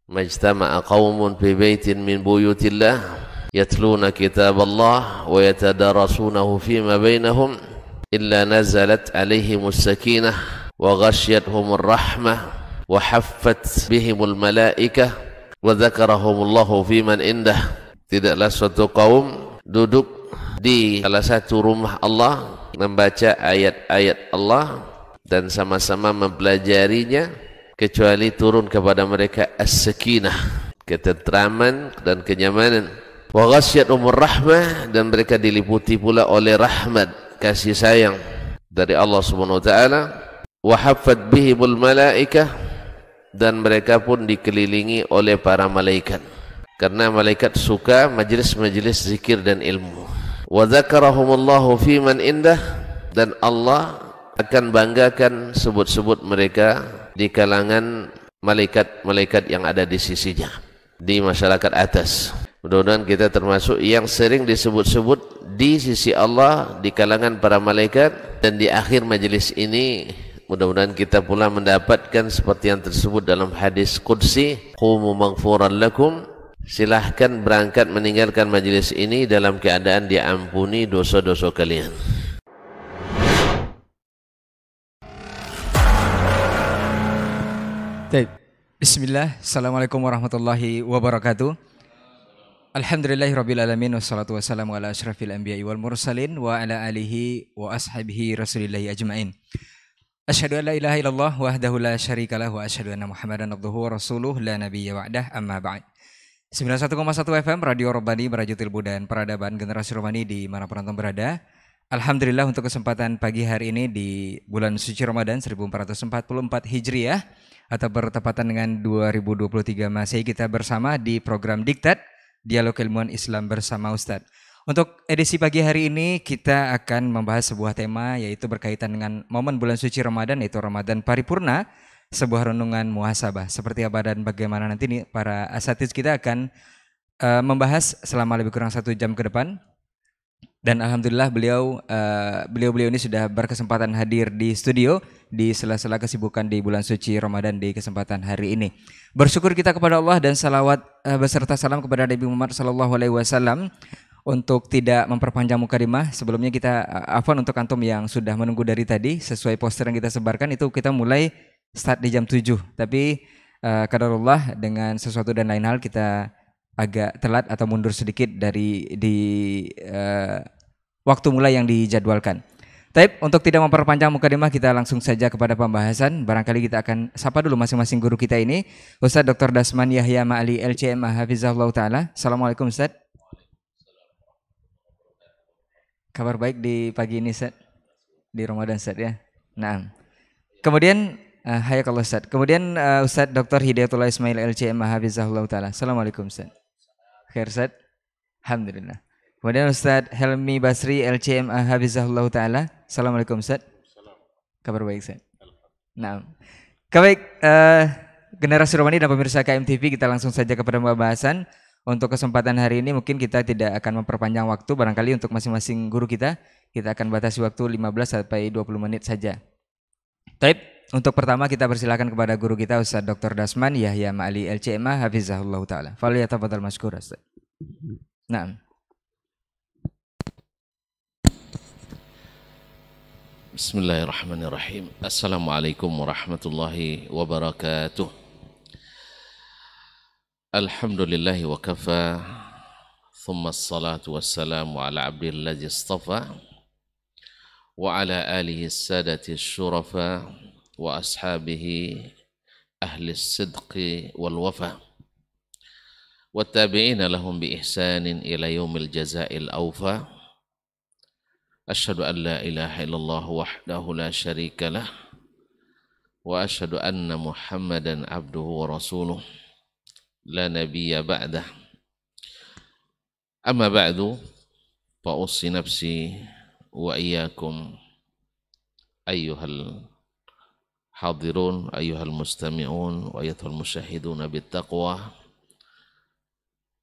majtama'a qaumun fi baitin min buyutillah yatluna kitaballah wa yatadarasunahu fima bainahum illa nazalat alaihimus sakinah wa ghasyiyatuhumur rahmah wa haffat bihimul malaikah wa dzakarahumullahu fiman indah. Tidaklah suatu kaum duduk di salah satu rumah Allah membaca ayat-ayat Allah dan sama-sama mempelajarinya kecuali turun kepada mereka as-sakinah, ketentraman dan kenyamanan, wa ghasyiyatuhumur rahmah, dan mereka diliputi pula oleh rahmat, kasih sayang dari Allah Subhanahu wa taala, wa haffat bihimul malaikah, dan mereka pun dikelilingi oleh para malaikat karena malaikat suka majlis-majlis zikir dan ilmu. Wa dzakarahumullahu fiman indah, dan Allah akan banggakan sebut-sebut mereka di kalangan malaikat-malaikat yang ada di sisinya, di masyarakat atas. Mudah-mudahan kita termasuk yang sering disebut-sebut di sisi Allah di kalangan para malaikat, dan di akhir majelis ini mudah-mudahan kita pula mendapatkan seperti yang tersebut dalam hadis qudsi, qumu maghfuran lakum, silahkan berangkat meninggalkan majelis ini dalam keadaan diampuni dosa-dosa kalian. Bismillah, Assalamualaikum warahmatullahi wabarakatuh. Alhamdulillahirrabbilalamin, wassalatu wassalamu ala ashrafil anbiya'i wal mursalin wa ala alihi wa ashabihi rasulillahi ajma'in. Asyhadu an la ilaha illallah wahdahu la syarikalah wa asyhadu anna Muhammadan abduhu wa rasuluh la nabiyya ba'dah, amma ba'd. 91,1 FM Radio Rabbani, Merajutil dan Peradaban Generasi Romani di mana penonton berada. Alhamdulillah untuk kesempatan pagi hari ini di bulan suci Ramadan 1444 Hijriah atau bertepatan dengan 2023 Masehi, kita bersama di program Diktat Dialog Ilmuwan Islam bersama Ustadz. Untuk edisi pagi hari ini kita akan membahas sebuah tema yaitu berkaitan dengan momen bulan suci Ramadan, yaitu Ramadan Paripurna, sebuah renungan muhasabah. Seperti apa dan bagaimana nanti nih para asatiz kita akan membahas selama lebih kurang 1 jam ke depan. Dan alhamdulillah beliau ini sudah berkesempatan hadir di studio di sela-sela kesibukan di bulan suci Ramadan di kesempatan hari ini. Bersyukur kita kepada Allah dan salawat beserta salam kepada Nabi Muhammad SAW. Untuk tidak memperpanjang mukadimah, sebelumnya kita afwan untuk antum yang sudah menunggu dari tadi. Sesuai poster yang kita sebarkan itu kita mulai start di jam 7. Tapi qadarullah dengan sesuatu dan lain hal kita agak telat atau mundur sedikit dari waktu mulai yang dijadwalkan. Taib, untuk tidak memperpanjang mukadimah, kita langsung saja kepada pembahasan. Barangkali kita akan sapa dulu masing-masing guru kita ini, Ustaz Dr. Dasman Yahya Ma'ali LCMA Hafizahullah Ta'ala. Assalamualaikum Ustaz. Kabar baik di pagi ini Ustaz, di Ramadan Ustaz ya. Nah, kemudian hayakallah Ustaz. Kemudian Ustaz Dr. Hidayatullah Ismail LCMA Hafizahullah Ta'ala. Assalamualaikum Ustaz. Khair Ustaz. Alhamdulillah. Kemudian Ustaz Helmi Basri LCMA Hafizahullah Ta'ala. Assalamualaikum Ustaz. Kabar baik Ustaz. Nah, baik generasi Romani dan pemirsa KMTV, kita langsung saja kepada pembahasan. Untuk kesempatan hari ini mungkin kita tidak akan memperpanjang waktu, barangkali untuk masing-masing guru kita akan batasi waktu 15 sampai 20 menit saja. Taib, untuk pertama kita persilakan kepada guru kita Ustaz Dr. Dasman Yahya Ma'ali LCMA Hafizahullah Ta'ala. Falyatafadhal mashkur Ustaz. Naam. Bismillahirrahmanirrahim. Assalamualaikum warahmatullahi wabarakatuh. Alhamdulillahi wa kafa, thumma assalatu wassalamu ala abdillazi istafa, wa ala alihi sadati syurafa, wa ashabihi ahli sidqi wal wafa, wa tabi'ina lahum bi ihsanin ila yaumil jazail awfa. Asyhadu an la ilaha illallah wahdahu la syarika lah, wa asyhadu anna Muhammadan abduhu wa rasuluh la nabiyya ba'dah. Amma ba'du, fa ussi nafsi wa iyyakum ayyuhal hadirun, ayyuhal mustami'un, wa ayyuhal musyahidun bittaqwa,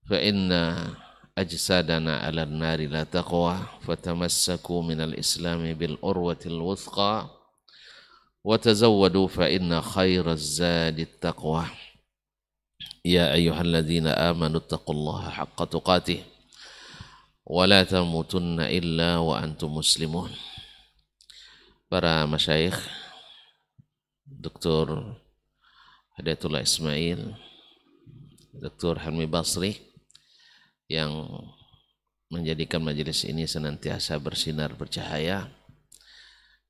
fa inna ajsadana 'ala an-nari la taqwa, fatamassaku minal islami bil urwatil wuthqa, wa tazawwadu fa inna khairaz zadi taqwa. يا أيها الذين آمنوا اتقوا الله حق تقاته ولا تموتن إلا وأنتم مسلمون. Para masyayikh, Dr. Hidayatullah Ismail, Dr. Helmi Basri, yang menjadikan majelis ini senantiasa bersinar bercahaya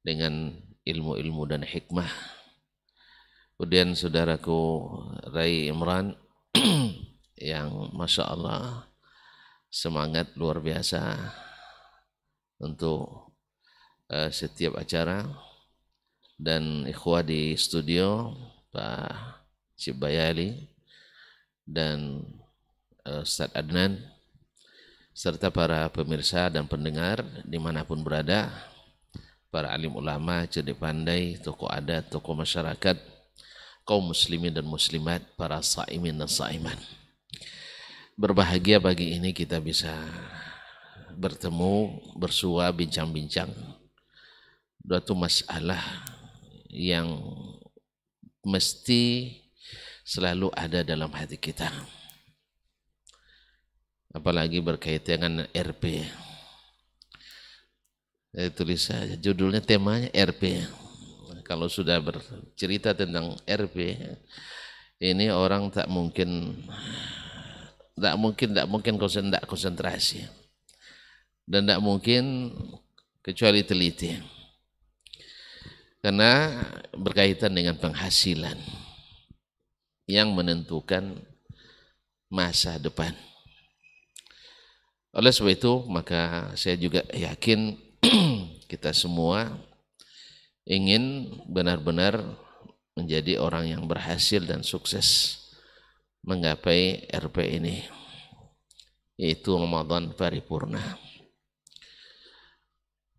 dengan ilmu-ilmu dan hikmah. Kemudian saudaraku Rai Imran yang Masya Allah semangat luar biasa untuk setiap acara, dan ikhwah di studio Pak Cibayali dan Ustaz Adnan, serta para pemirsa dan pendengar dimanapun berada, para alim ulama, cerdik pandai, tokoh adat, tokoh masyarakat, kaum muslimin dan muslimat, para saimin dan saiman. Berbahagia pagi ini kita bisa bertemu, bersua, bincang-bincang suatu masalah yang mesti selalu ada dalam hati kita, apalagi berkaitan dengan RP. Tulis saja judulnya, temanya RP. Kalau sudah bercerita tentang RP, ini orang tak mungkin konsentrasi, dan tak mungkin kecuali teliti, karena berkaitan dengan penghasilan yang menentukan masa depan. Oleh sebab itu, maka saya juga yakin kita semua ingin benar-benar menjadi orang yang berhasil dan sukses menggapai RP ini, yaitu Ramadan paripurna.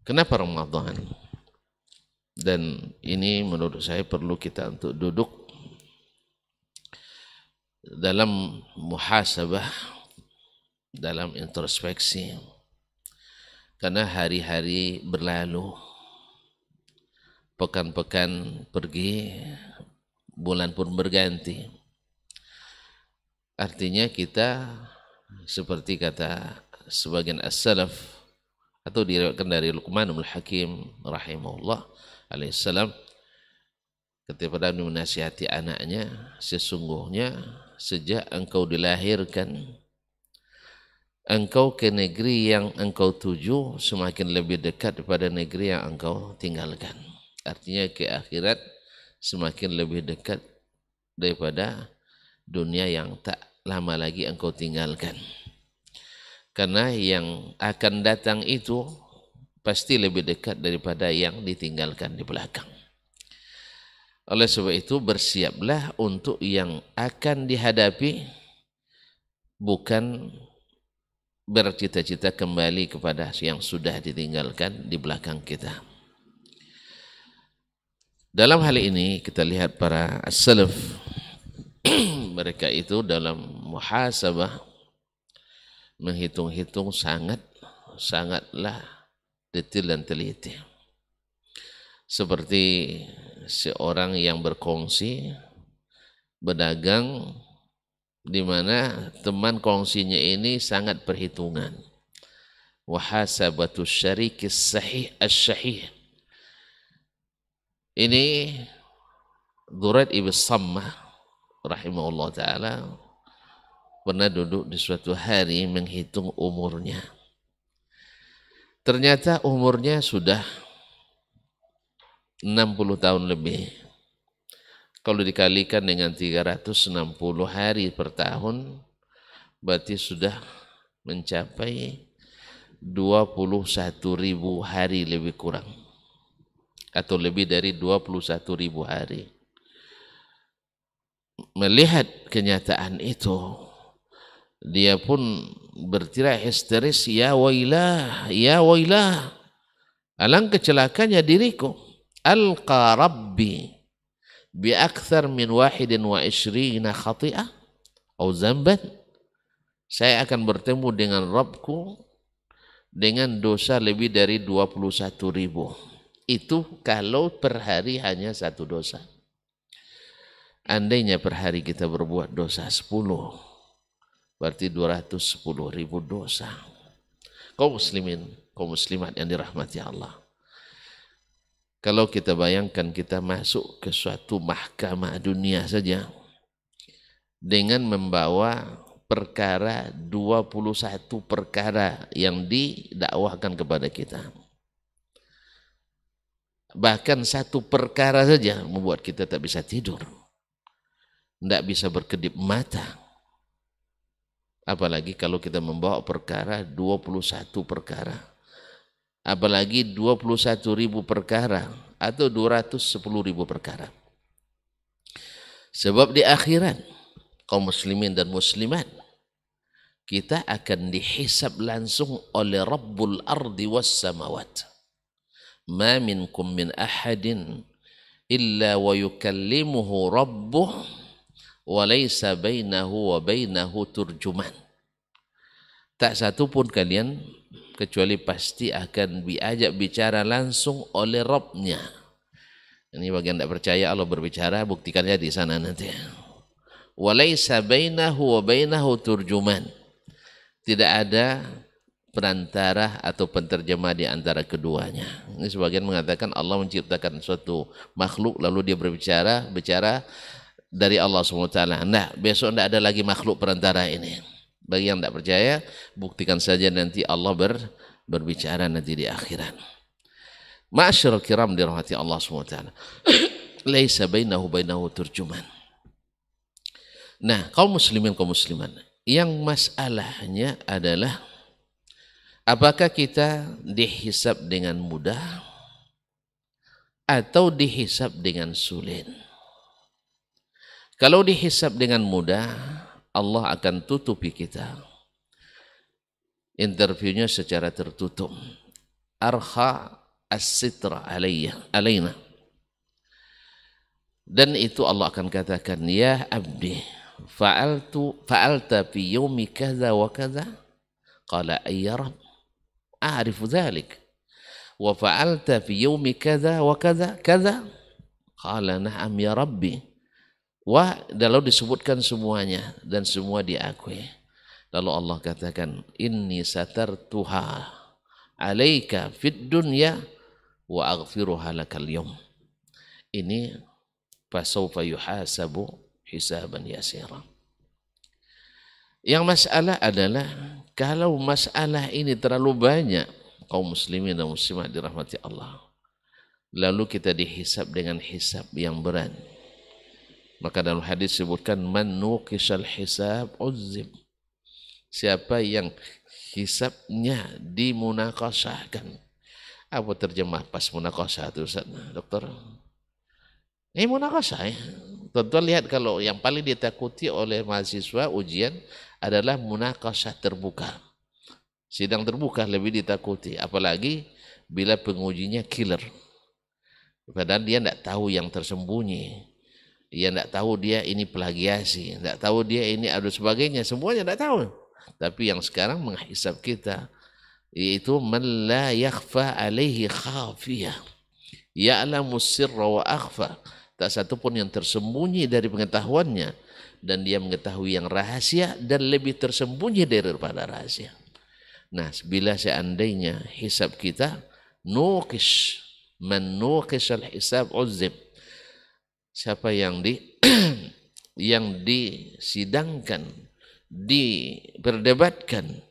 Kenapa Ramadan? Dan ini menurut saya perlu kita untuk duduk dalam muhasabah, dalam introspeksi, karena hari-hari berlalu, pekan-pekan pergi, bulan pun berganti. Artinya kita seperti kata sebagian as-salaf, atau diriwayatkan dari Luqmanul Hakim rahimahullah alaihissalam, ketika dia menasihati anaknya, sesungguhnya sejak engkau dilahirkan, engkau ke negeri yang engkau tuju semakin lebih dekat pada negeri yang engkau tinggalkan. Artinya ke akhirat semakin lebih dekat daripada dunia yang tak lama lagi engkau tinggalkan. Karena yang akan datang itu pasti lebih dekat daripada yang ditinggalkan di belakang. Oleh sebab itu, bersiaplah untuk yang akan dihadapi, bukan bercita-cita kembali kepada yang sudah ditinggalkan di belakang kita. Dalam hal ini kita lihat para as-salaf, mereka itu dalam muhasabah menghitung-hitung sangatlah detil dan teliti. Seperti seorang yang berkongsi, berdagang, di mana teman kongsinya ini sangat perhitungan. Wahasabatu syarikis sahih as-syahih. Ini Dhuraid ibn Sammah rahimahullah ta'ala pernah duduk di suatu hari menghitung umurnya. Ternyata umurnya sudah 60 tahun lebih. Kalau dikalikan dengan 360 hari per tahun, berarti sudah mencapai 21.000 hari lebih kurang, atau lebih dari 21.000 hari. Melihat kenyataan itu, dia pun berteriak histeris, ya wailah, alangkah celakanya diriku, alqa rabbi bi akthar min 21 khati'ah atau zamban. Saya akan bertemu dengan Rabbku dengan dosa lebih dari 21.000. Itu kalau per hari hanya satu dosa. Andainya per hari kita berbuat dosa 10, berarti 210.000 dosa. Kaum muslimin, kaum muslimat yang dirahmati Allah. Kalau kita bayangkan kita masuk ke suatu mahkamah dunia saja dengan membawa perkara 21 perkara yang didakwahkan kepada kita. Bahkan satu perkara saja membuat kita tak bisa tidur. Tidak bisa berkedip mata. Apalagi kalau kita membawa perkara 21 perkara. Apalagi 21.000 perkara atau 210.000 perkara. Sebab di akhirat, kaum muslimin dan muslimat, kita akan dihisab langsung oleh Rabbul Ardi was Samawat. Ma minkum min ahadin illa wa yukallimuhu rabbuh walaysa bainahu wa bainahu turjuman. Tak satu pun kalian kecuali pasti akan diajak bicara langsung oleh Rabbnya. Ini bagian tak percaya Allah berbicara, buktikannya di sana nanti. Walaysa bainahu wa bainahu turjuman. Tidak ada perantara atau penterjemah di antara keduanya. Ini sebagian mengatakan Allah menciptakan suatu makhluk lalu dia berbicara dari Allah SWT. Nah, besok tidak ada lagi makhluk perantara ini. Bagi yang tidak percaya, buktikan saja nanti Allah berbicara nanti di akhirat. Ma'asyiral kiram dirahmati Allah SWT. Laisa bainahu turjuman. Nah, kaum muslimin, kaum musliman, yang masalahnya adalah apakah kita dihisab dengan mudah atau dihisab dengan sulit? Kalau dihisab dengan mudah, Allah akan tutupi kita. Interviewnya secara tertutup. Arha as-sitra alaina. Dan itu Allah akan katakan, ya abdi, fa'alta fi yawmi kaza wa kaza? Qala ayya Rabb, a'rifu dhalik. Wa fa'alta fi yawmi kaza wa kaza? Kaza? Qala na'am ya Rabbi. Wah, lalu disebutkan semuanya dan semua diakui. Lalu Allah katakan, inni satartuha alaika fid dunya wa aghfiruha lakal yawm. Ini fasawfa yuhasabu hisaban yasira. Yang masalah adalah kalau masalah ini terlalu banyak, kaum muslimin dan muslimat dirahmati Allah, lalu kita dihisab dengan hisab yang berat. Maka dalam hadis disebutkan man nuqishal hisab uzib. Siapa yang hisabnya dimunaqashahkan. Apa terjemah pas munaqashah itu Ustaz? Dokter? Ini munaqashah ya. Tuan-tuan lihat kalau yang paling ditakuti oleh mahasiswa ujian adalah munaqashah terbuka. Sidang terbuka lebih ditakuti. Apalagi bila pengujinya killer. Padahal dia tidak tahu yang tersembunyi. Dia tidak tahu dia ini plagiasi, tidak tahu dia ini ada sebagainya, semuanya tidak tahu. Tapi yang sekarang menghisab kita, yaitu man la yakhfa alaihi khafiyah, ya'lamu sirra wa akhfa. Tak satu pun yang tersembunyi dari pengetahuannya, dan dia mengetahui yang rahasia dan lebih tersembunyi daripada rahasia. Nah, bila seandainya hisab kita nuqish, man nuqishal hisab uzib. Siapa yang yang disidangkan, diperdebatkan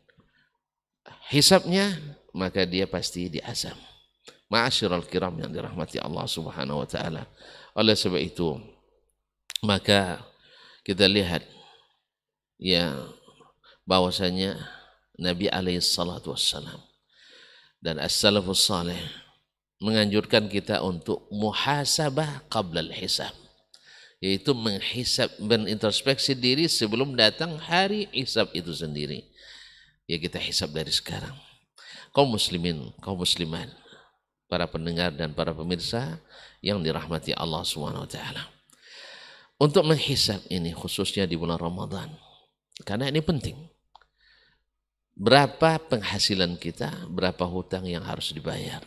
hisabnya, maka dia pasti diazab. Ma'asyiral kiram yang dirahmati Allah Subhanahu wa taala. Oleh sebab itu, maka kita lihat ya bahwasanya Nabi alaihi salatu wassalam dan as-salafus salih menganjurkan kita untuk muhasabah qabla al-hisab, yaitu menghisab, berintrospeksi diri sebelum datang hari hisab itu sendiri. Ya, kita hisab dari sekarang. Kaum muslimin, kaum muslimat, para pendengar dan para pemirsa yang dirahmati Allah SWT. Untuk menghisab ini khususnya di bulan Ramadan, karena ini penting. Berapa penghasilan kita, berapa hutang yang harus dibayar.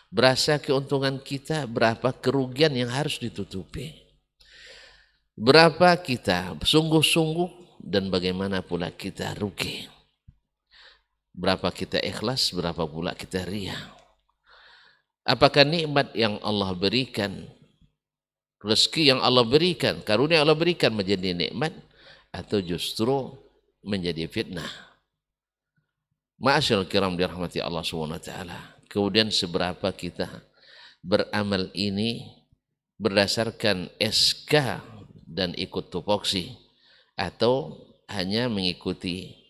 Berasa keuntungan kita, berapa kerugian yang harus ditutupi. Berapa kita sungguh-sungguh dan bagaimana pula kita rugi. Berapa kita ikhlas, berapa pula kita ria. Apakah nikmat yang Allah berikan, rezeki yang Allah berikan, karunia Allah berikan menjadi nikmat, atau justru menjadi fitnah? Ma'asyiral kiram dirahmati Allah SWT. Kemudian seberapa kita beramal ini berdasarkan SK dan ikut tupoksi, atau hanya mengikuti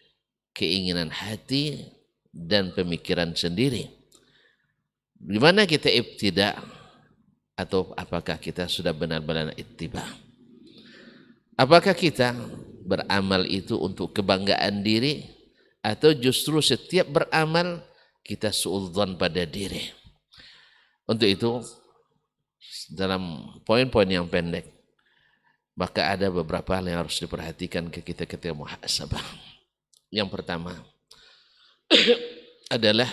keinginan hati dan pemikiran sendiri. Di mana kita ibtidak, atau apakah kita sudah benar-benar ittiba? Apakah kita beramal itu untuk kebanggaan diri, atau justru setiap beramal kita suudzon pada diri? Untuk itu, dalam poin-poin yang pendek, maka ada beberapa hal yang harus diperhatikan ketika muhasabah. Yang pertama adalah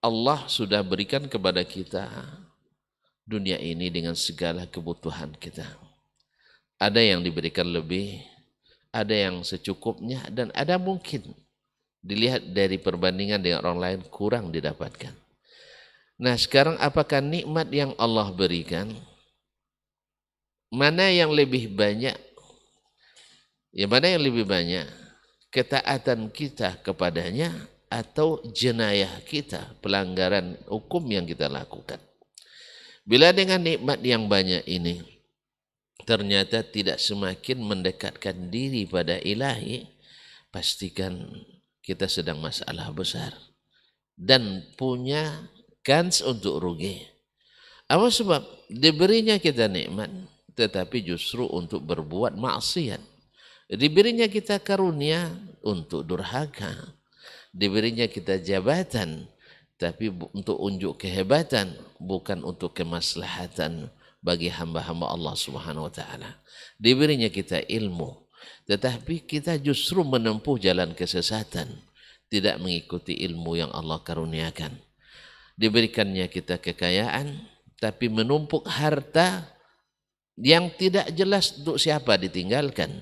Allah sudah berikan kepada kita dunia ini dengan segala kebutuhan kita. Ada yang diberikan lebih, ada yang secukupnya, dan ada mungkin dilihat dari perbandingan dengan orang lain kurang didapatkan. Nah, sekarang apakah nikmat yang Allah berikan, mana yang lebih banyak? Ya, mana yang lebih banyak? Ketaatan kita kepadanya atau jenayah kita, pelanggaran hukum yang kita lakukan. Bila dengan nikmat yang banyak ini ternyata tidak semakin mendekatkan diri pada ilahi, pastikan kita sedang masalah besar dan punya kans untuk rugi. Apa sebab? Diberinya kita nikmat tetapi justru untuk berbuat maksiat. Diberinya kita karunia untuk durhaka. Diberinya kita jabatan tapi untuk unjuk kehebatan, bukan untuk kemaslahatan bagi hamba-hamba Allah Subhanahu wa taala. Diberinya kita ilmu, tetapi kita justru menempuh jalan kesesatan, tidak mengikuti ilmu yang Allah karuniakan. Diberikannya kita kekayaan, tapi menumpuk harta yang tidak jelas untuk siapa ditinggalkan,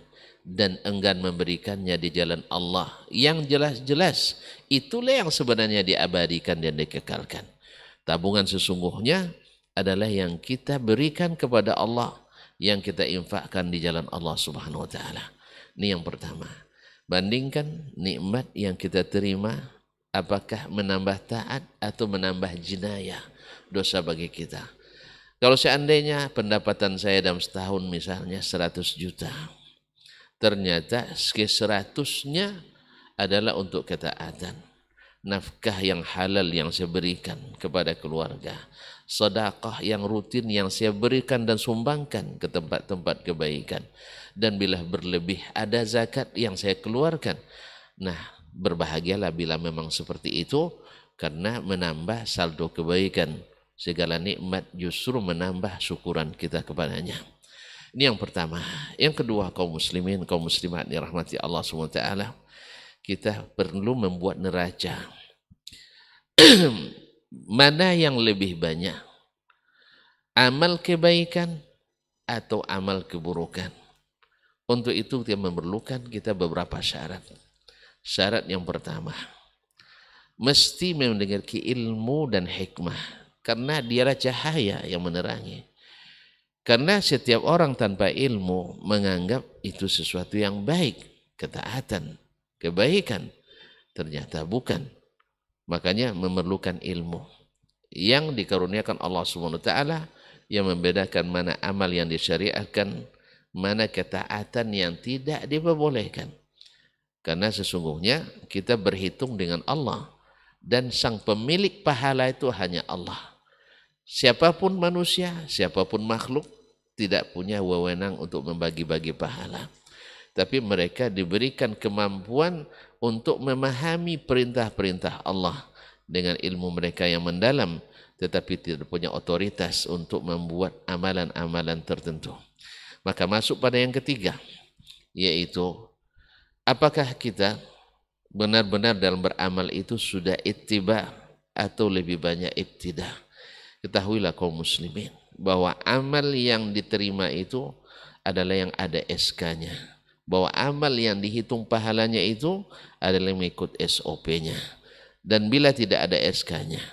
dan enggan memberikannya di jalan Allah yang jelas-jelas. Itulah yang sebenarnya diabadikan dan dikekalkan. Tabungan sesungguhnya adalah yang kita berikan kepada Allah, yang kita infakkan di jalan Allah Subhanahu wa taala. Ini yang pertama. Bandingkan nikmat yang kita terima, apakah menambah taat atau menambah jinayah, dosa bagi kita. Kalau seandainya pendapatan saya dalam setahun misalnya 100 juta, ternyata 100-nya adalah untuk ketaatan, nafkah yang halal yang saya berikan kepada keluarga, sedekah yang rutin yang saya berikan dan sumbangkan ke tempat-tempat kebaikan, dan bila berlebih ada zakat yang saya keluarkan. Nah, berbahagialah bila memang seperti itu, karena menambah saldo kebaikan. Segala nikmat justru menambah syukuran kita kepadanya. Ini yang pertama. Yang kedua, kaum muslimin, kaum muslimat dirahmati Allah SWT, kita perlu membuat neraca. Mana yang lebih banyak? Amal kebaikan atau amal keburukan? Untuk itu kita memerlukan beberapa syarat. Syarat yang pertama, mesti memiliki ilmu dan hikmah, karena dialah cahaya yang menerangi. Karena setiap orang tanpa ilmu menganggap itu sesuatu yang baik, ketaatan, kebaikan. Ternyata bukan. Makanya memerlukan ilmu yang dikaruniakan Allah SWT, yang membedakan mana amal yang disyariatkan, mana ketaatan yang tidak diperbolehkan. Karena sesungguhnya kita berhitung dengan Allah, dan sang pemilik pahala itu hanya Allah. Siapapun manusia, siapapun makhluk tidak punya wewenang untuk membagi-bagi pahala. Tapi mereka diberikan kemampuan untuk memahami perintah-perintah Allah dengan ilmu mereka yang mendalam, tetapi tidak punya otoritas untuk membuat amalan-amalan tertentu. Maka masuk pada yang ketiga, yaitu apakah kita benar-benar dalam beramal itu sudah ittiba atau lebih banyak ibtidah. Ketahuilah kaum muslimin bahwa amal yang diterima itu adalah yang ada SK-nya. Bahwa amal yang dihitung pahalanya itu adalah mengikut SOP-nya. Dan bila tidak ada SK-nya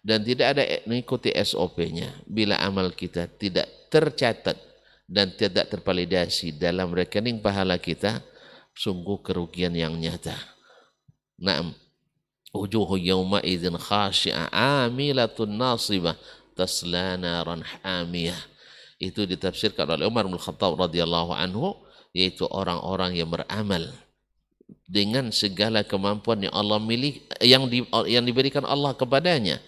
dan tidak ada mengikuti SOP-nya, bila amal kita tidak tercatat dan tidak tervalidasi dalam rekening pahala kita, sungguh kerugian yang nyata. Naam, wujuhu yawma idzin khashi'ah amilatun nasibah tasla naran hamiyah. Itu ditafsirkan oleh Umar bin Khattab radhiyallahu anhu, yaitu orang-orang yang beramal dengan segala kemampuan yang Allah miliki, yang diberikan Allah kepadanya,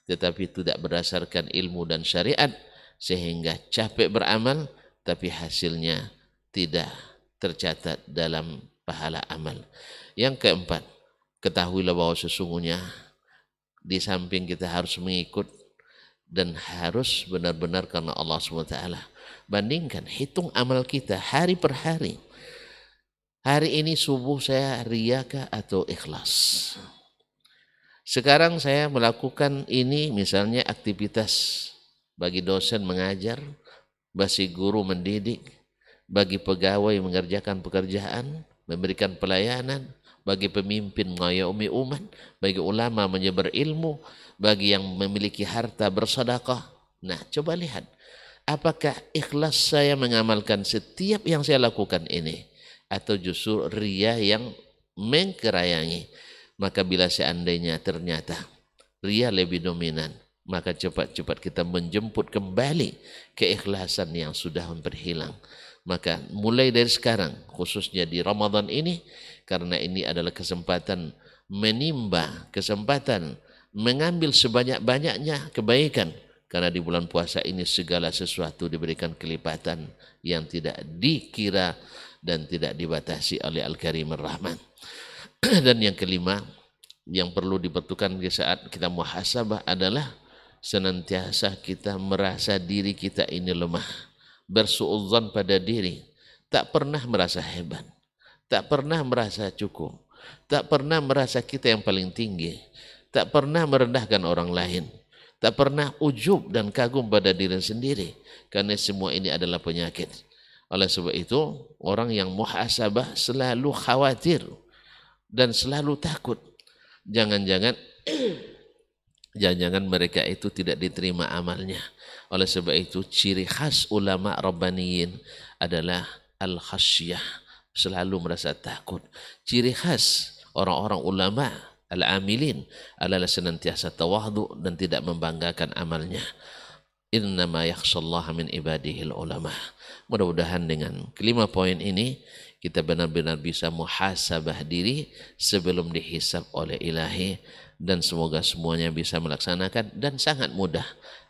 tetapi tidak berdasarkan ilmu dan syariat, sehingga capek beramal tapi hasilnya tidak tercatat dalam pahala amal. Yang keempat, ketahuilah bahwa sesungguhnya di samping kita harus mengikut dan harus benar-benar karena Allah SWT. Bandingkan, hitung amal kita hari per hari. Hari ini subuh saya riyakah atau ikhlas? Sekarang saya melakukan ini misalnya aktivitas bagi dosen mengajar, bagi guru mendidik, bagi pegawai mengerjakan pekerjaan, memberikan pelayanan, bagi pemimpin mengayomi umat, bagi ulama menyebar ilmu, bagi yang memiliki harta bersedekah. Nah, coba lihat, apakah ikhlas saya mengamalkan setiap yang saya lakukan ini, atau justru riya yang mengkerayangi? Maka bila seandainya ternyata riya lebih dominan, maka cepat-cepat kita menjemput kembali keikhlasan yang sudah berhilang. Maka mulai dari sekarang, khususnya di Ramadan ini, karena ini adalah kesempatan menimba, kesempatan mengambil sebanyak-banyaknya kebaikan, karena di bulan puasa ini segala sesuatu diberikan kelipatan yang tidak dikira dan tidak dibatasi oleh Al-Karim Ar-Rahman. Dan yang kelima, yang perlu dipertukan di saat kita muhasabah adalah senantiasa kita merasa diri kita ini lemah, bersuudzon pada diri, tak pernah merasa hebat, tak pernah merasa cukup, tak pernah merasa kita yang paling tinggi, tak pernah merendahkan orang lain, tak pernah ujub dan kagum pada diri sendiri, karena semua ini adalah penyakit. Oleh sebab itu, orang yang muhasabah selalu khawatir dan selalu takut. Jangan-jangan mereka itu tidak diterima amalnya. Oleh sebab itu, ciri khas ulama rabbaniyin adalah al-khasyah, selalu merasa takut. Ciri khas orang-orang ulama al-amilin adalah senantiasa tawadhu dan tidak membanggakan amalnya. Innama yakhshallaha min ibadihil ulama. Mudah-mudahan dengan kelima poin ini kita benar-benar bisa muhasabah diri sebelum dihisab oleh ilahi, dan semoga semuanya bisa melaksanakan, dan sangat mudah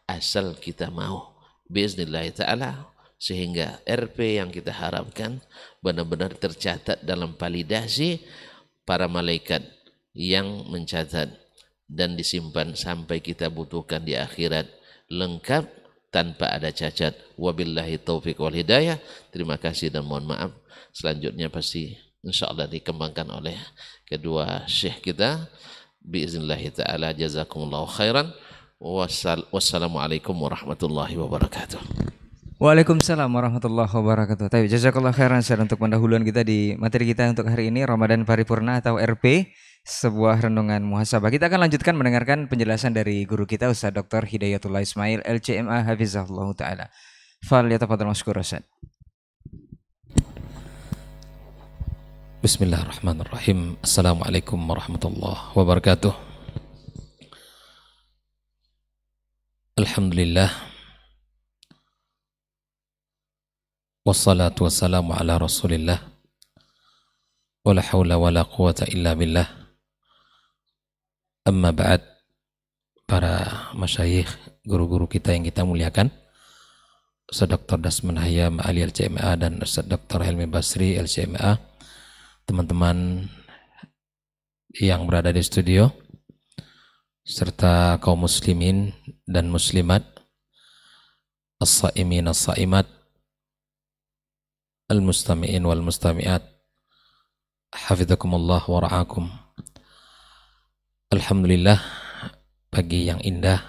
asal kita mau biiznillah ta'ala, sehingga RP yang kita harapkan benar-benar tercatat dalam validasi para malaikat yang mencatat dan disimpan sampai kita butuhkan di akhirat lengkap tanpa ada cacat. Wabillahi taufiq wal hidayah. Terima kasih dan mohon maaf. Selanjutnya pasti insyaallah dikembangkan oleh kedua syekh kita biiznillah taala. Jazakumullahu khairan. Wassalamualaikum warahmatullahi wabarakatuh. Waalaikumsalam warahmatullahi wabarakatuh. Tapi jazakallah khairan untuk pendahuluan kita di materi kita untuk hari ini, Ramadan Paripurna atau RP, sebuah renungan muhasabah. Kita akan lanjutkan mendengarkan penjelasan dari guru kita Ustaz Dr. Hidayatullah Ismail LCMA Hafizahullah Ta'ala. Fal yatafadhal mashkur Ustaz. Bismillahirrahmanirrahim. Assalamualaikum warahmatullahi wabarakatuh. Alhamdulillah, wassalatu wassalamu ala rasulillah, wala hawla wala quwata illa billah. Amma ba'd, para masyayikh, guru-guru kita yang kita muliakan, Ustaz Dr. Dasman Hayam Ali LCMA dan Ustaz Dr. Helmi Basri LCMA, teman-teman yang berada di studio, serta kaum muslimin dan muslimat, as-sa'imin as-sa'imat, al-mustami'in wal mustami'at, hafidhakumullah wa ra'akum. Alhamdulillah, pagi yang indah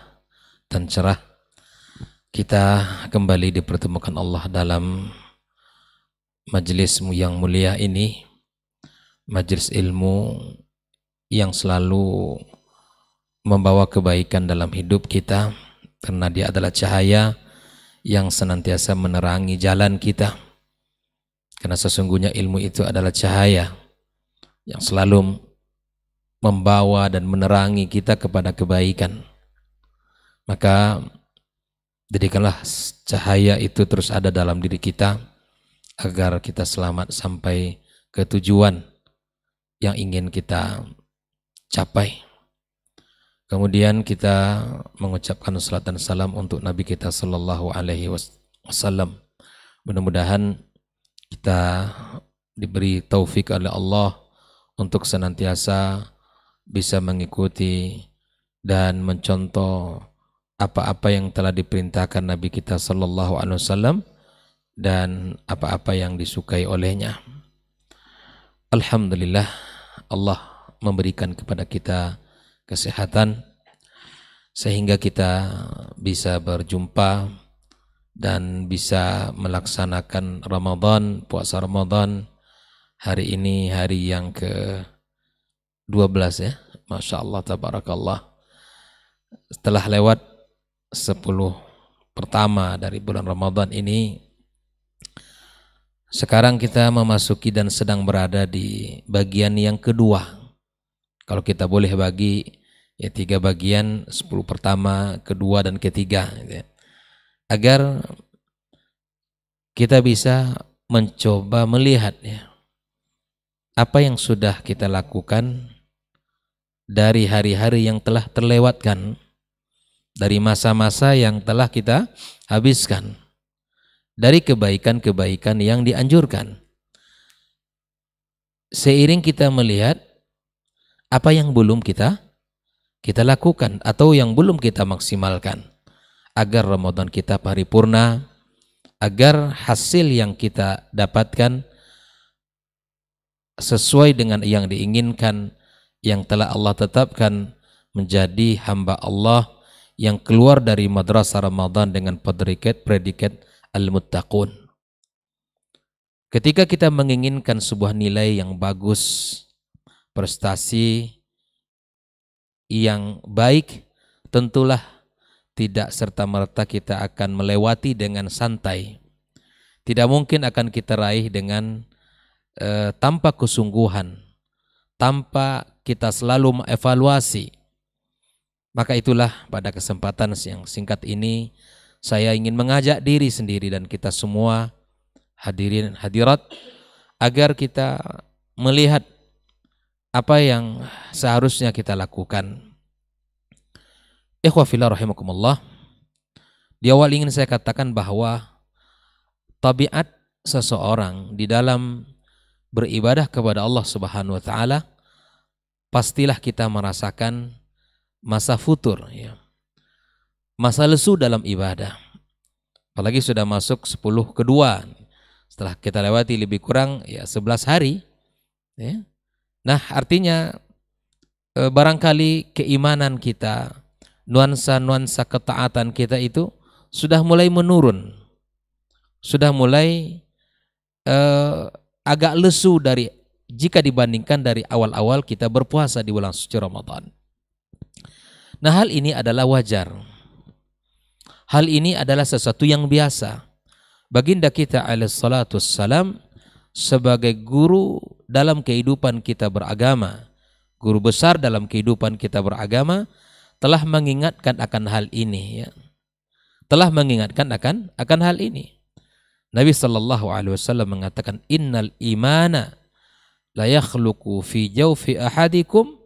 dan cerah, kita kembali dipertemukan Allah dalam majelis yang mulia ini, majelis ilmu yang selalu membawa kebaikan dalam hidup kita, karena dia adalah cahaya yang senantiasa menerangi jalan kita. Karena sesungguhnya ilmu itu adalah cahaya yang selalu membawa dan menerangi kita kepada kebaikan. Maka jadikanlah cahaya itu terus ada dalam diri kita agar kita selamat sampai ke tujuan yang ingin kita capai. Kemudian kita mengucapkan salat dan salam untuk Nabi kita sallallahu alaihi wasallam. Mudah-mudahan kita diberi taufik oleh Allah untuk senantiasa bisa mengikuti dan mencontoh apa-apa yang telah diperintahkan Nabi kita sallallahu alaihi wasallam dan apa-apa yang disukai olehnya. Alhamdulillah, Allah memberikan kepada kita kesehatan sehingga kita bisa berjumpa dan bisa melaksanakan Ramadan, puasa Ramadan. Hari ini hari yang ke-12 ya, Masya Allah, tabarakallah. Setelah lewat 10 pertama dari bulan Ramadan ini, sekarang kita memasuki dan sedang berada di bagian yang kedua. Kalau kita boleh bagi ya 3 bagian, 10 pertama, kedua dan ketiga, gitu ya. Agar kita bisa mencoba melihat ya, apa yang sudah kita lakukan dari hari-hari yang telah terlewatkan, dari masa-masa yang telah kita habiskan, dari kebaikan-kebaikan yang dianjurkan. Seiring kita melihat apa yang belum kita lakukan atau yang belum kita maksimalkan, agar Ramadan kita paripurna, agar hasil yang kita dapatkan sesuai dengan yang diinginkan, yang telah Allah tetapkan, menjadi hamba Allah yang keluar dari madrasah Ramadan dengan predikat al-muttaqun. Ketika kita menginginkan sebuah nilai yang bagus, prestasi yang baik, tentulah tidak serta-merta kita akan melewati dengan santai. Tidak mungkin akan kita raih dengan tanpa kesungguhan, tanpa kita selalu mengevaluasi. Maka itulah pada kesempatan yang singkat ini saya ingin mengajak diri sendiri dan kita semua hadirin hadirat agar kita melihat apa yang seharusnya kita lakukan. Ikhwah fillah rahimakumullah. Di awal ingin saya katakan bahwa tabiat seseorang di dalam beribadah kepada Allah Subhanahu wa taala, pastilah kita merasakan masa futur ya. Masa lesu dalam ibadah. Apalagi sudah masuk 10 kedua. Setelah kita lewati lebih kurang ya 11 hari ya. Nah, artinya barangkali keimanan kita, nuansa-nuansa ketaatan kita itu sudah mulai menurun. Sudah mulai agak lesu dari jika dibandingkan dari awal-awal kita berpuasa di bulan suci Ramadan. Nah, hal ini adalah wajar. Hal ini adalah sesuatu yang biasa. Baginda kita alaihi salatu wassalam sebagai guru dalam kehidupan kita beragama, guru besar dalam kehidupan kita beragama, telah mengingatkan akan hal ini ya. Telah mengingatkan akan hal ini. Nabi sallallahu alaihi wasallam mengatakan innal imana la yakhluqu fi jawfi ahadikum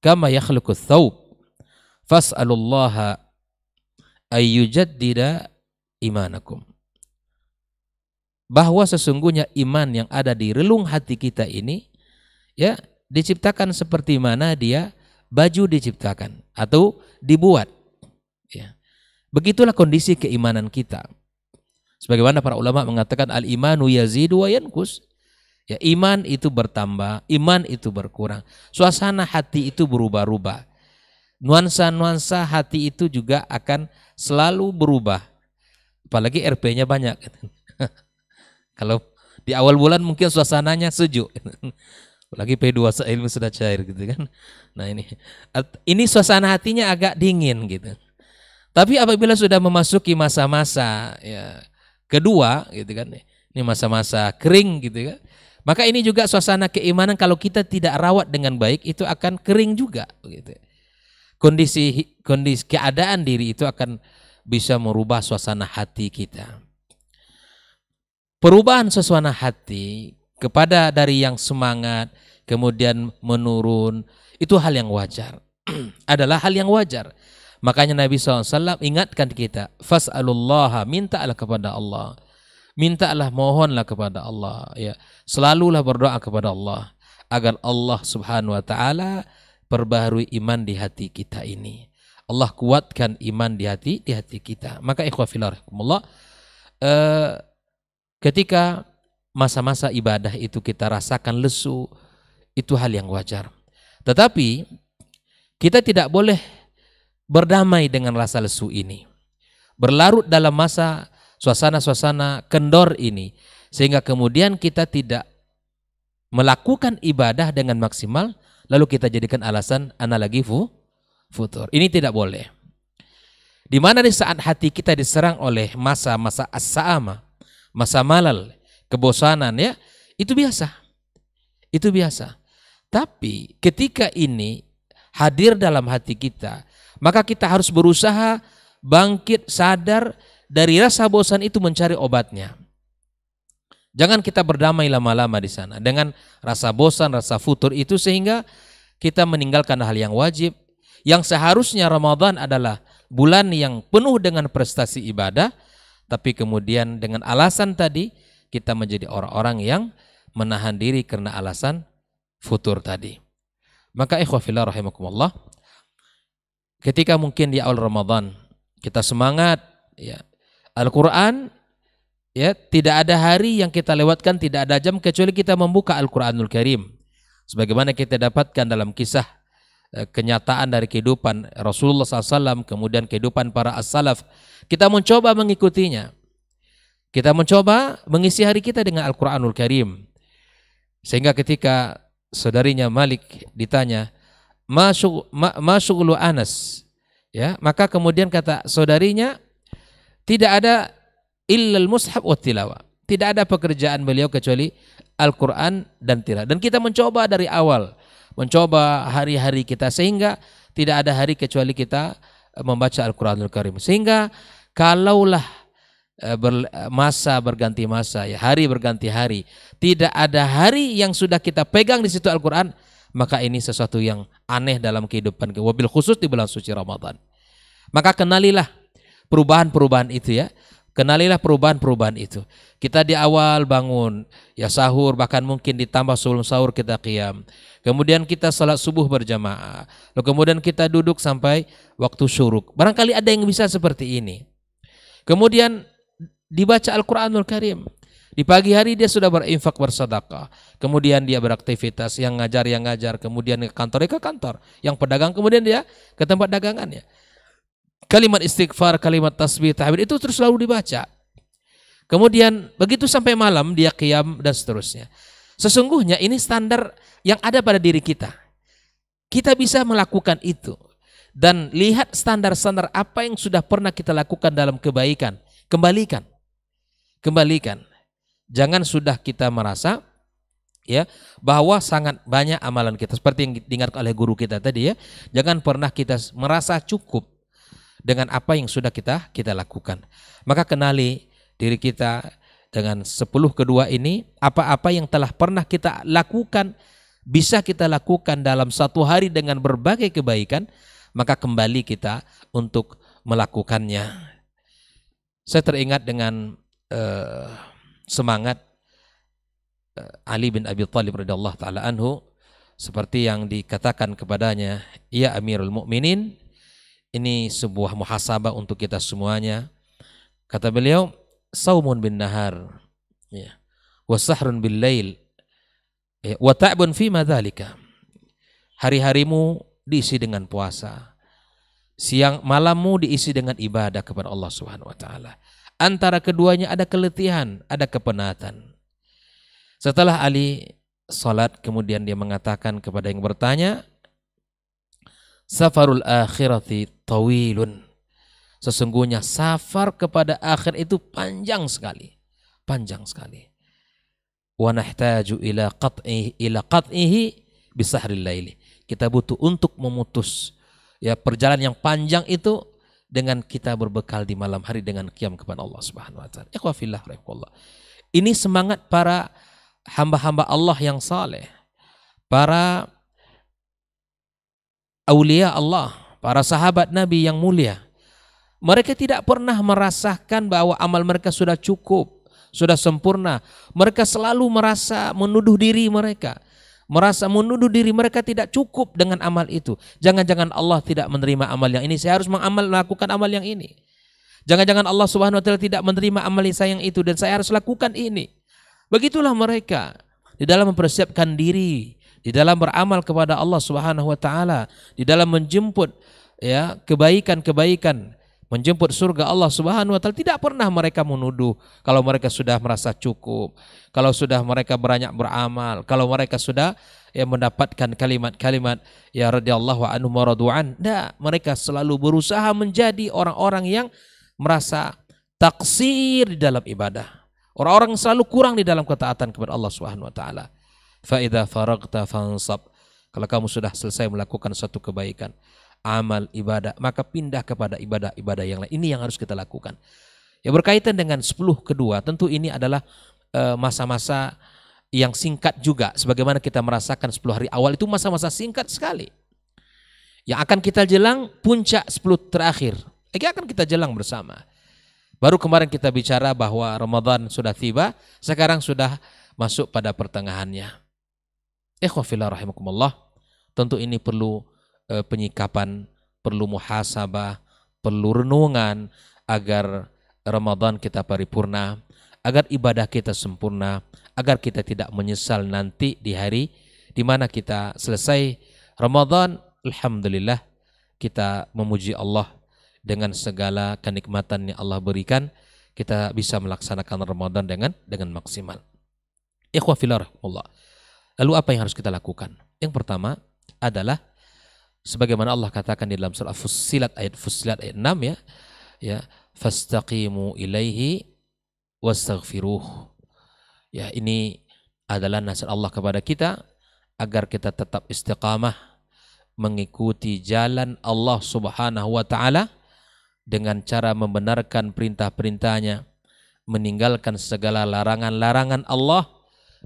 kama yakhluqu thawb fas'alullaha ayyujaddida imanakum. Bahwa sesungguhnya iman yang ada di relung hati kita ini ya diciptakan seperti mana dia baju diciptakan atau dibuat ya. Begitulah kondisi keimanan kita. Sebagaimana para ulama mengatakan al-imanu yazidu wa yanqus. Ya, iman itu bertambah, iman itu berkurang. Suasana hati itu berubah-ubah. Nuansa-nuansa hati itu juga akan selalu berubah. Apalagi RP-nya banyak. Kalau Di awal bulan mungkin suasananya sejuk. Lagi P2 ilmu sudah cair gitu kan. Nah ini suasana hatinya agak dingin gitu. Tapi apabila sudah memasuki masa-masa ya kedua gitu kan, ini masa-masa kering gitu kan, maka ini juga suasana keimanan kalau kita tidak rawat dengan baik itu akan kering juga gitu. Kondisi keadaan diri itu akan bisa merubah suasana hati kita. Perubahan suasana hati kepada dari yang semangat kemudian menurun itu hal yang wajar. Adalah hal yang wajar. Makanya Nabi SAW ingatkan kita, fas'alullaha, mintalah kepada Allah. Mintalah, mohonlah kepada Allah. Ya, selalulah berdoa kepada Allah agar Allah Subhanahu wa taala perbaharui iman di hati kita ini. Allah kuatkan iman di hati kita. Maka ikhwah fillah rahimakumullah, ketika masa-masa ibadah itu kita rasakan lesu, itu hal yang wajar. Tetapi kita tidak boleh berdamai dengan rasa lesu ini, berlarut dalam masa suasana-suasana kendor ini, sehingga kemudian kita tidak melakukan ibadah dengan maksimal, lalu kita jadikan alasan ana lagi futur. Ini tidak boleh. Di mana di saat hati kita diserang oleh masa-masa as-sa'ama, masa malal, kebosanan ya, itu biasa. Itu biasa. Tapi ketika ini hadir dalam hati kita, maka kita harus berusaha bangkit sadar dari rasa bosan itu mencari obatnya. Jangan kita berdamai lama-lama di sana dengan rasa bosan, rasa futur itu sehingga kita meninggalkan hal yang wajib. Yang seharusnya Ramadan adalah bulan yang penuh dengan prestasi ibadah, tapi kemudian dengan alasan tadi kita menjadi orang-orang yang menahan diri karena alasan futur tadi. Maka ikhwah fillah rahimakumullah, ketika mungkin di awal Ramadan kita semangat ya, Al-Quran ya, tidak ada hari yang kita lewatkan, tidak ada jam kecuali kita membuka Al-Quranul Karim. Sebagaimana kita dapatkan dalam kisah kenyataan dari kehidupan Rasulullah SAW, kemudian kehidupan para as-salaf, kita mencoba mengikutinya. Kita mencoba mengisi hari kita dengan Al-Quranul Karim. Sehingga ketika saudarinya Malik ditanya, ma syughlu Anas, ya, maka kemudian kata saudarinya, tidak ada illal mushaf wa tilawah. Tidak ada pekerjaan beliau kecuali Al-Quran dan tilawah. Dan kita mencoba dari awal, mencoba hari-hari kita sehingga tidak ada hari kecuali kita membaca Al-Quranul Karim. Sehingga kalaulah masa berganti masa, ya, hari berganti hari, tidak ada hari yang sudah kita pegang di situ Al-Quran, maka ini sesuatu yang aneh dalam kehidupan kita, wabil khusus di bulan suci Ramadan. Maka kenalilah perubahan-perubahan itu ya. Kenalilah perubahan-perubahan itu. Kita di awal bangun, ya sahur, bahkan mungkin ditambah sebelum sahur kita qiyam. Kemudian kita salat subuh berjamaah. Lalu kemudian kita duduk sampai waktu syuruk. Barangkali ada yang bisa seperti ini. Kemudian dibaca Al-Quranul Karim. Di pagi hari dia sudah berinfak, bersedekah. Kemudian dia beraktivitas, yang ngajar, kemudian ke kantor, yang pedagang kemudian dia ke tempat dagangannya. Kalimat istighfar, kalimat tasbih, tahmid itu terus selalu dibaca. Kemudian begitu sampai malam dia qiyam dan seterusnya. Sesungguhnya ini standar yang ada pada diri kita. Kita bisa melakukan itu. Dan lihat standar-standar apa yang sudah pernah kita lakukan dalam kebaikan. Kembalikan. Jangan sudah kita merasa ya bahwa sangat banyak amalan kita. Seperti yang diingatkan oleh guru kita tadi ya. Jangan pernah kita merasa cukup dengan apa yang sudah kita lakukan. Maka kenali diri kita dengan 10 kedua ini, apa-apa yang telah pernah kita lakukan, bisa kita lakukan dalam satu hari dengan berbagai kebaikan, maka kembali kita untuk melakukannya. Saya teringat dengan semangat Ali bin Abi Thalib radhiyallahu taala anhu, seperti yang dikatakan kepadanya, ya Amirul Mukminin, ini sebuah muhasabah untuk kita semuanya. Kata beliau, saumun bin nahar, ya, wa sahrun bil lail, ya, wa ta'bun fi madzalika. Hari-harimu diisi dengan puasa, siang malammu diisi dengan ibadah kepada Allah Subhanahu wa taala. Antara keduanya ada keletihan, ada kepenatan. Setelah Ali salat, kemudian dia mengatakan kepada yang bertanya, safarul akhirati tawilun. Sesungguhnya safar kepada akhir itu panjang sekali. Panjang sekali. Wa nahtaju ila qat'ihi bisahril laili. Kita butuh untuk memutus ya perjalanan yang panjang itu dengan kita berbekal di malam hari dengan qiyam kepada Allah Subhanahu wa taala. Ikhwa fillah rahimakumullah. Ini semangat para hamba-hamba Allah yang saleh. Para aulia Allah, para sahabat Nabi yang mulia. Mereka tidak pernah merasakan bahwa amal mereka sudah cukup, sudah sempurna. Mereka selalu merasa menuduh diri mereka. Merasa menuduh diri mereka tidak cukup dengan amal itu. Jangan-jangan Allah tidak menerima amal yang ini. Saya harus melakukan amal yang ini. Jangan-jangan Allah Subhanahu wa taala tidak menerima amal saya yang itu dan saya harus lakukan ini. Begitulah mereka di dalam mempersiapkan diri, di dalam beramal kepada Allah Subhanahu wa taala, di dalam menjemput ya kebaikan-kebaikan, menjemput surga Allah Subhanahu wa taala. Tidak pernah mereka menuduh kalau mereka sudah merasa cukup, kalau sudah mereka banyak beramal, kalau mereka sudah ya mendapatkan kalimat-kalimat ya radhiyallahu anhu wa radu'an. Tidak, mereka selalu berusaha menjadi orang-orang yang merasa taksir di dalam ibadah. Orang-orang selalu kurang di dalam ketaatan kepada Allah Subhanahu wa taala. Fa idza faragta fansab. Kalau kamu sudah selesai melakukan suatu kebaikan, amal ibadah, maka pindah kepada ibadah-ibadah yang lain. Ini yang harus kita lakukan. Ya, berkaitan dengan 10 kedua, tentu ini adalah masa-masa yang singkat juga. Sebagaimana kita merasakan 10 hari awal itu masa-masa singkat sekali. Yang akan kita jelang puncak 10 terakhir. Ini akan kita jelang bersama. Baru kemarin kita bicara bahwa Ramadan sudah tiba, sekarang sudah masuk pada pertengahannya. Ikhwah fillah rahimakumullah, tentu ini perlu penyikapan, perlu muhasabah, perlu renungan agar Ramadan kita paripurna, agar ibadah kita sempurna, agar kita tidak menyesal nanti di hari di mana kita selesai Ramadan. Alhamdulillah kita memuji Allah dengan segala kenikmatan yang Allah berikan, kita bisa melaksanakan Ramadan dengan maksimal. Ikhwah fillah rahimahullah. Lalu apa yang harus kita lakukan? Yang pertama adalah sebagaimana Allah katakan di dalam surah Fussilat ayat 6 ya fastaqimu ilaihi wastaghfiruh. Ya, ini adalah nasihat Allah kepada kita agar kita tetap istiqamah mengikuti jalan Allah Subhanahu wa taala dengan cara membenarkan perintah-perintahnya, meninggalkan segala larangan-larangan Allah,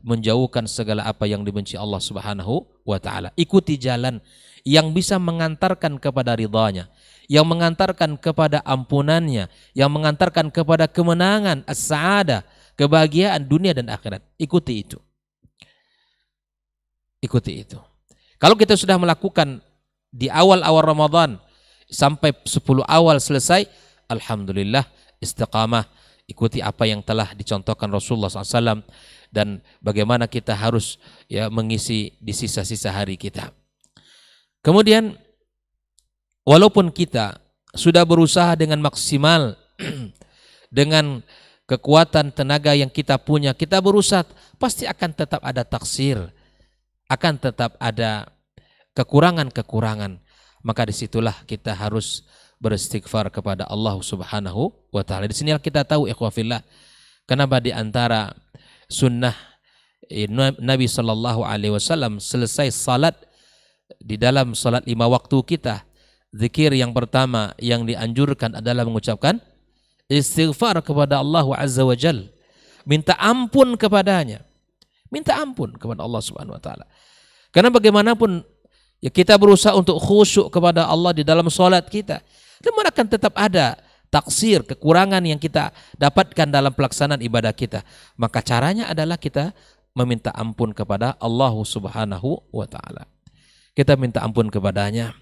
menjauhkan segala apa yang dibenci Allah Subhanahu wa taala. Ikuti jalan yang bisa mengantarkan kepada ridhanya, yang mengantarkan kepada ampunannya, yang mengantarkan kepada kemenangan, as-sa'adah, kebahagiaan dunia dan akhirat. Ikuti itu. Ikuti itu. Kalau kita sudah melakukan di awal-awal Ramadan sampai 10 awal selesai, alhamdulillah istiqamah, ikuti apa yang telah dicontohkan Rasulullah SAW dan bagaimana kita harus ya mengisi di sisa-sisa hari kita. Kemudian walaupun kita sudah berusaha dengan maksimal dengan kekuatan tenaga yang kita punya, kita berusaha, pasti akan tetap ada taksir, akan tetap ada kekurangan-kekurangan. Maka disitulah kita harus beristighfar kepada Allah Subhanahu wa taala. Di sini kita tahu ikhwah fillah, kenapa di antara sunnah Nabi sallallahu alaihi wasallam selesai salat di dalam salat 5 waktu kita, zikir yang pertama yang dianjurkan adalah mengucapkan istighfar kepada Allah Azza wa Jalla, minta ampun kepadanya, minta ampun kepada Allah Subhanahu wa taala. Karena bagaimanapun ya kita berusaha untuk khusyuk kepada Allah di dalam salat kita, namun akan tetap ada taksir, kekurangan yang kita dapatkan dalam pelaksanaan ibadah kita. Maka caranya adalah kita meminta ampun kepada Allah Subhanahu wa taala. Kita minta ampun kepadanya,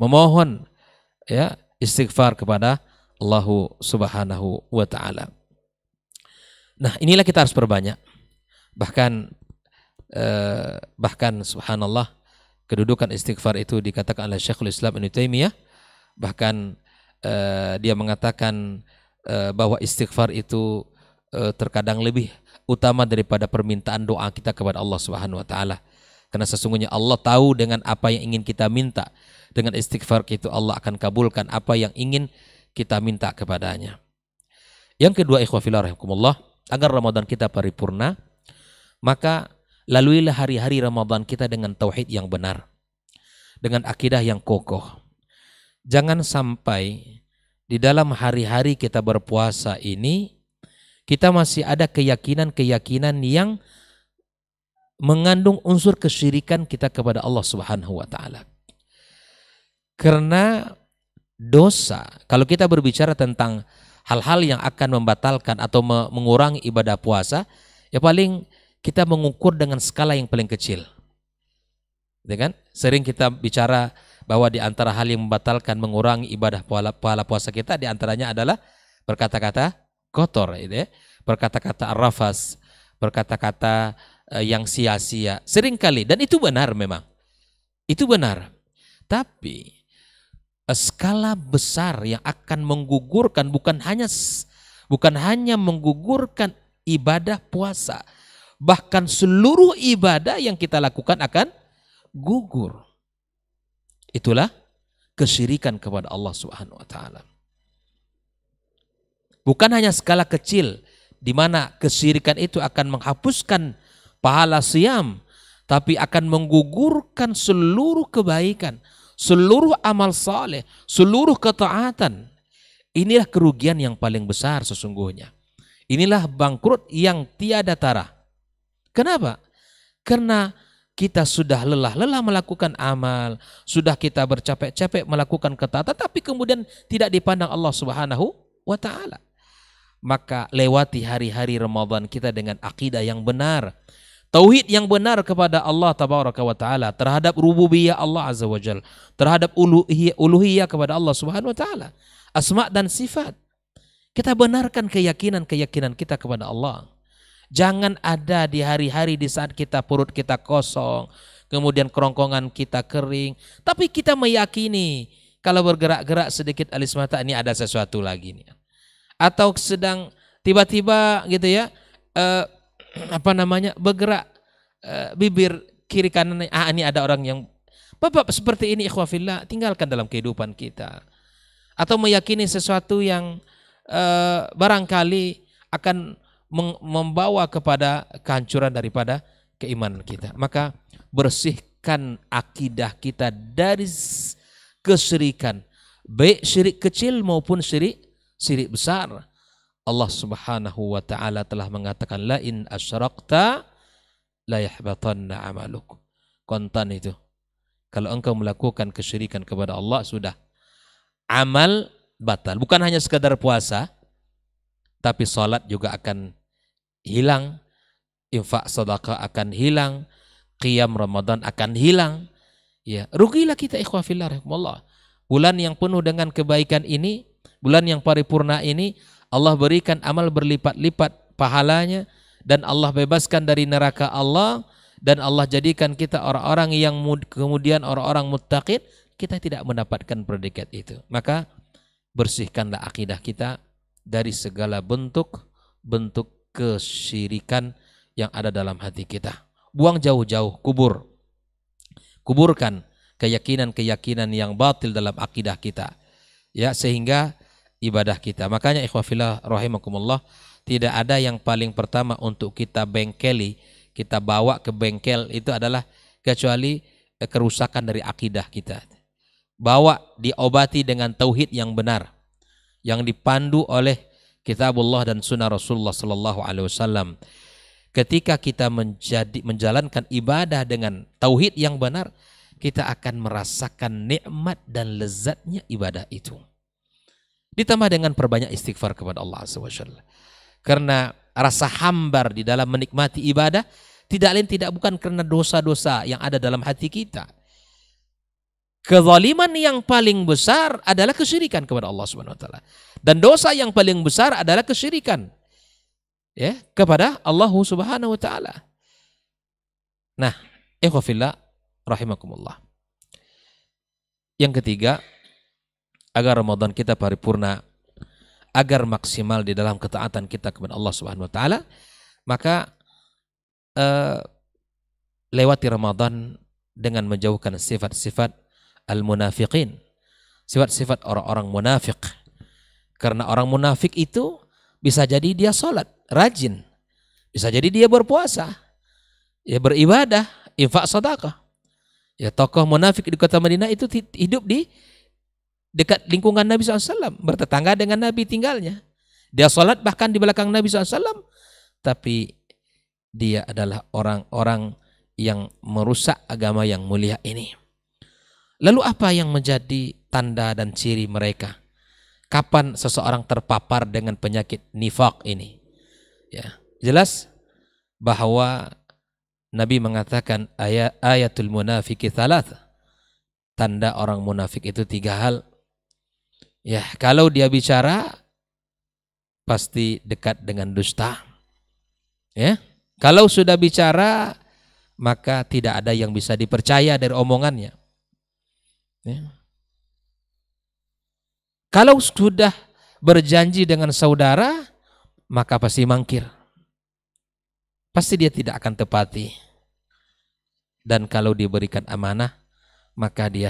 memohon ya istighfar kepada Allah Subhanahu wa taala. Nah, inilah kita harus perbanyak. Bahkan subhanallah, kedudukan istighfar itu dikatakan oleh Syekhul Islam Ibnu Taimiyah. Bahkan dia mengatakan bahwa istighfar itu terkadang lebih utama daripada permintaan doa kita kepada Allah Subhanahu wa taala. Karena sesungguhnya Allah tahu dengan apa yang ingin kita minta. Dengan istighfar itu Allah akan kabulkan apa yang ingin kita minta kepadanya. Yang kedua, ikhwah fillah rahimakumullah, agar Ramadan kita paripurna, maka laluilah hari-hari Ramadan kita dengan tauhid yang benar, dengan akidah yang kokoh. Jangan sampai di dalam hari-hari kita berpuasa ini kita masih ada keyakinan-keyakinan yang mengandung unsur kesyirikan kita kepada Allah Subhanahu wa taala. Karena dosa, kalau kita berbicara tentang hal-hal yang akan membatalkan atau mengurangi ibadah puasa, ya paling kita mengukur dengan skala yang paling kecil. Ya kan? Sering kita bicara bahwa di antara hal yang membatalkan, mengurangi ibadah pahala puasa kita, di antaranya adalah berkata-kata kotor, gitu ya. Berkata-kata arrafas, berkata-kata yang sia-sia. Seringkali, dan itu benar memang. Itu benar. Tapi skala besar yang akan menggugurkan bukan hanya menggugurkan ibadah puasa, bahkan seluruh ibadah yang kita lakukan akan gugur. Itulah kesyirikan kepada Allah Subhanahu wa taala. Bukan hanya skala kecil di mana kesyirikan itu akan menghapuskan pahala siam, tapi akan menggugurkan seluruh kebaikan, seluruh amal saleh, seluruh ketaatan. Inilah kerugian yang paling besar sesungguhnya. Inilah bangkrut yang tiada tara. Kenapa? Karena kita sudah lelah melakukan amal, sudah kita bercapek-capek melakukan ketaatan, tapi kemudian tidak dipandang Allah Subhanahu wa taala. Maka lewati hari-hari Ramadan kita dengan akidah yang benar, tauhid yang benar kepada Allah Tabaraka wa taala, terhadap rububiyah Allah Azza wa Jalla, terhadap uluhiyah kepada Allah Subhanahu wa taala, asma dan sifat. Kita benarkan keyakinan-keyakinan kita kepada Allah. Jangan ada di hari-hari di saat kita perut kita kosong, kemudian kerongkongan kita kering, tapi kita meyakini kalau bergerak-gerak sedikit alis mata ini ada sesuatu lagi nih. Atau sedang tiba-tiba gitu ya, bergerak bibir kiri kanan, ini ada orang yang Bapak seperti ini, ikhwah fillah, tinggalkan dalam kehidupan kita. Atau meyakini sesuatu yang barangkali akan membawa kepada kehancuran daripada keimanan kita. Maka bersihkan akidah kita dari kesyirikan, baik syirik kecil maupun syirik besar. Allah Subhanahu wa taala telah mengatakan, la in asyrakta la yahbatanna amaluk. Kontan itu. Kalau engkau melakukan kesyirikan kepada Allah, sudah amal batal. Bukan hanya sekadar puasa, tapi salat juga akan hilang, infak sedekah akan hilang, qiyam Ramadan akan hilang. Ya, rugilah kita ikhwah fillah rahimakumullah. Bulan yang penuh dengan kebaikan ini, bulan yang paripurna ini, Allah berikan amal berlipat-lipat pahalanya, dan Allah bebaskan dari neraka Allah, dan Allah jadikan kita orang-orang yang kemudian orang-orang muttaqin. Kita tidak mendapatkan predikat itu. Maka bersihkanlah akidah kita dari segala bentuk kesyirikan yang ada dalam hati kita. Buang jauh-jauh, kuburkan keyakinan-keyakinan yang batil dalam akidah kita, ya, sehingga ibadah kita. Makanya ikhwah fillah rahimakumullah, tidak ada yang paling pertama untuk kita bengkeli, kita bawa ke bengkel itu adalah kecuali kerusakan dari akidah kita. Bawa, diobati dengan tauhid yang benar, yang dipandu oleh Kitabullah dan Sunnah Rasulullah Sallallahu Alaihi Wasallam. Ketika kita menjalankan ibadah dengan tauhid yang benar, kita akan merasakan nikmat dan lezatnya ibadah itu. Ditambah dengan perbanyak istighfar kepada Allah Azza wa Jalla. Karena rasa hambar di dalam menikmati ibadah tidak lain tidak bukan karena dosa-dosa yang ada dalam hati kita. Kezaliman yang paling besar adalah kesyirikan kepada Allah Subhanahu wa taala. Dan dosa yang paling besar adalah kesyirikan, ya, kepada Allah Subhanahu wa taala. Nah, ikhwah fillah rahimakumullah. Yang ketiga, agar Ramadan kita paripurna, agar maksimal di dalam ketaatan kita kepada Allah Subhanahu wa taala, maka lewati Ramadan dengan menjauhkan sifat-sifat al-munafiqin, sifat-sifat orang-orang munafik. Karena orang munafik itu bisa jadi dia sholat, rajin, bisa jadi dia berpuasa, ya beribadah, infak sedekah. Ya tokoh munafik di kota Madinah itu hidup di dekat lingkungan Nabi SAW, bertetangga dengan Nabi tinggalnya. Dia sholat bahkan di belakang Nabi SAW, tapi dia adalah orang-orang yang merusak agama yang mulia ini. Lalu apa yang menjadi tanda dan ciri mereka? Kapan seseorang terpapar dengan penyakit nifaq ini? Ya, jelas bahwa Nabi mengatakan ayatul munafiki thalath. Tanda orang munafik itu 3 hal. Ya, kalau dia bicara pasti dekat dengan dusta. Ya, kalau sudah bicara maka tidak ada yang bisa dipercaya dari omongannya. Ya. Kalau sudah berjanji dengan saudara maka pasti mangkir. Pasti dia tidak akan tepati. Dan kalau diberikan amanah maka dia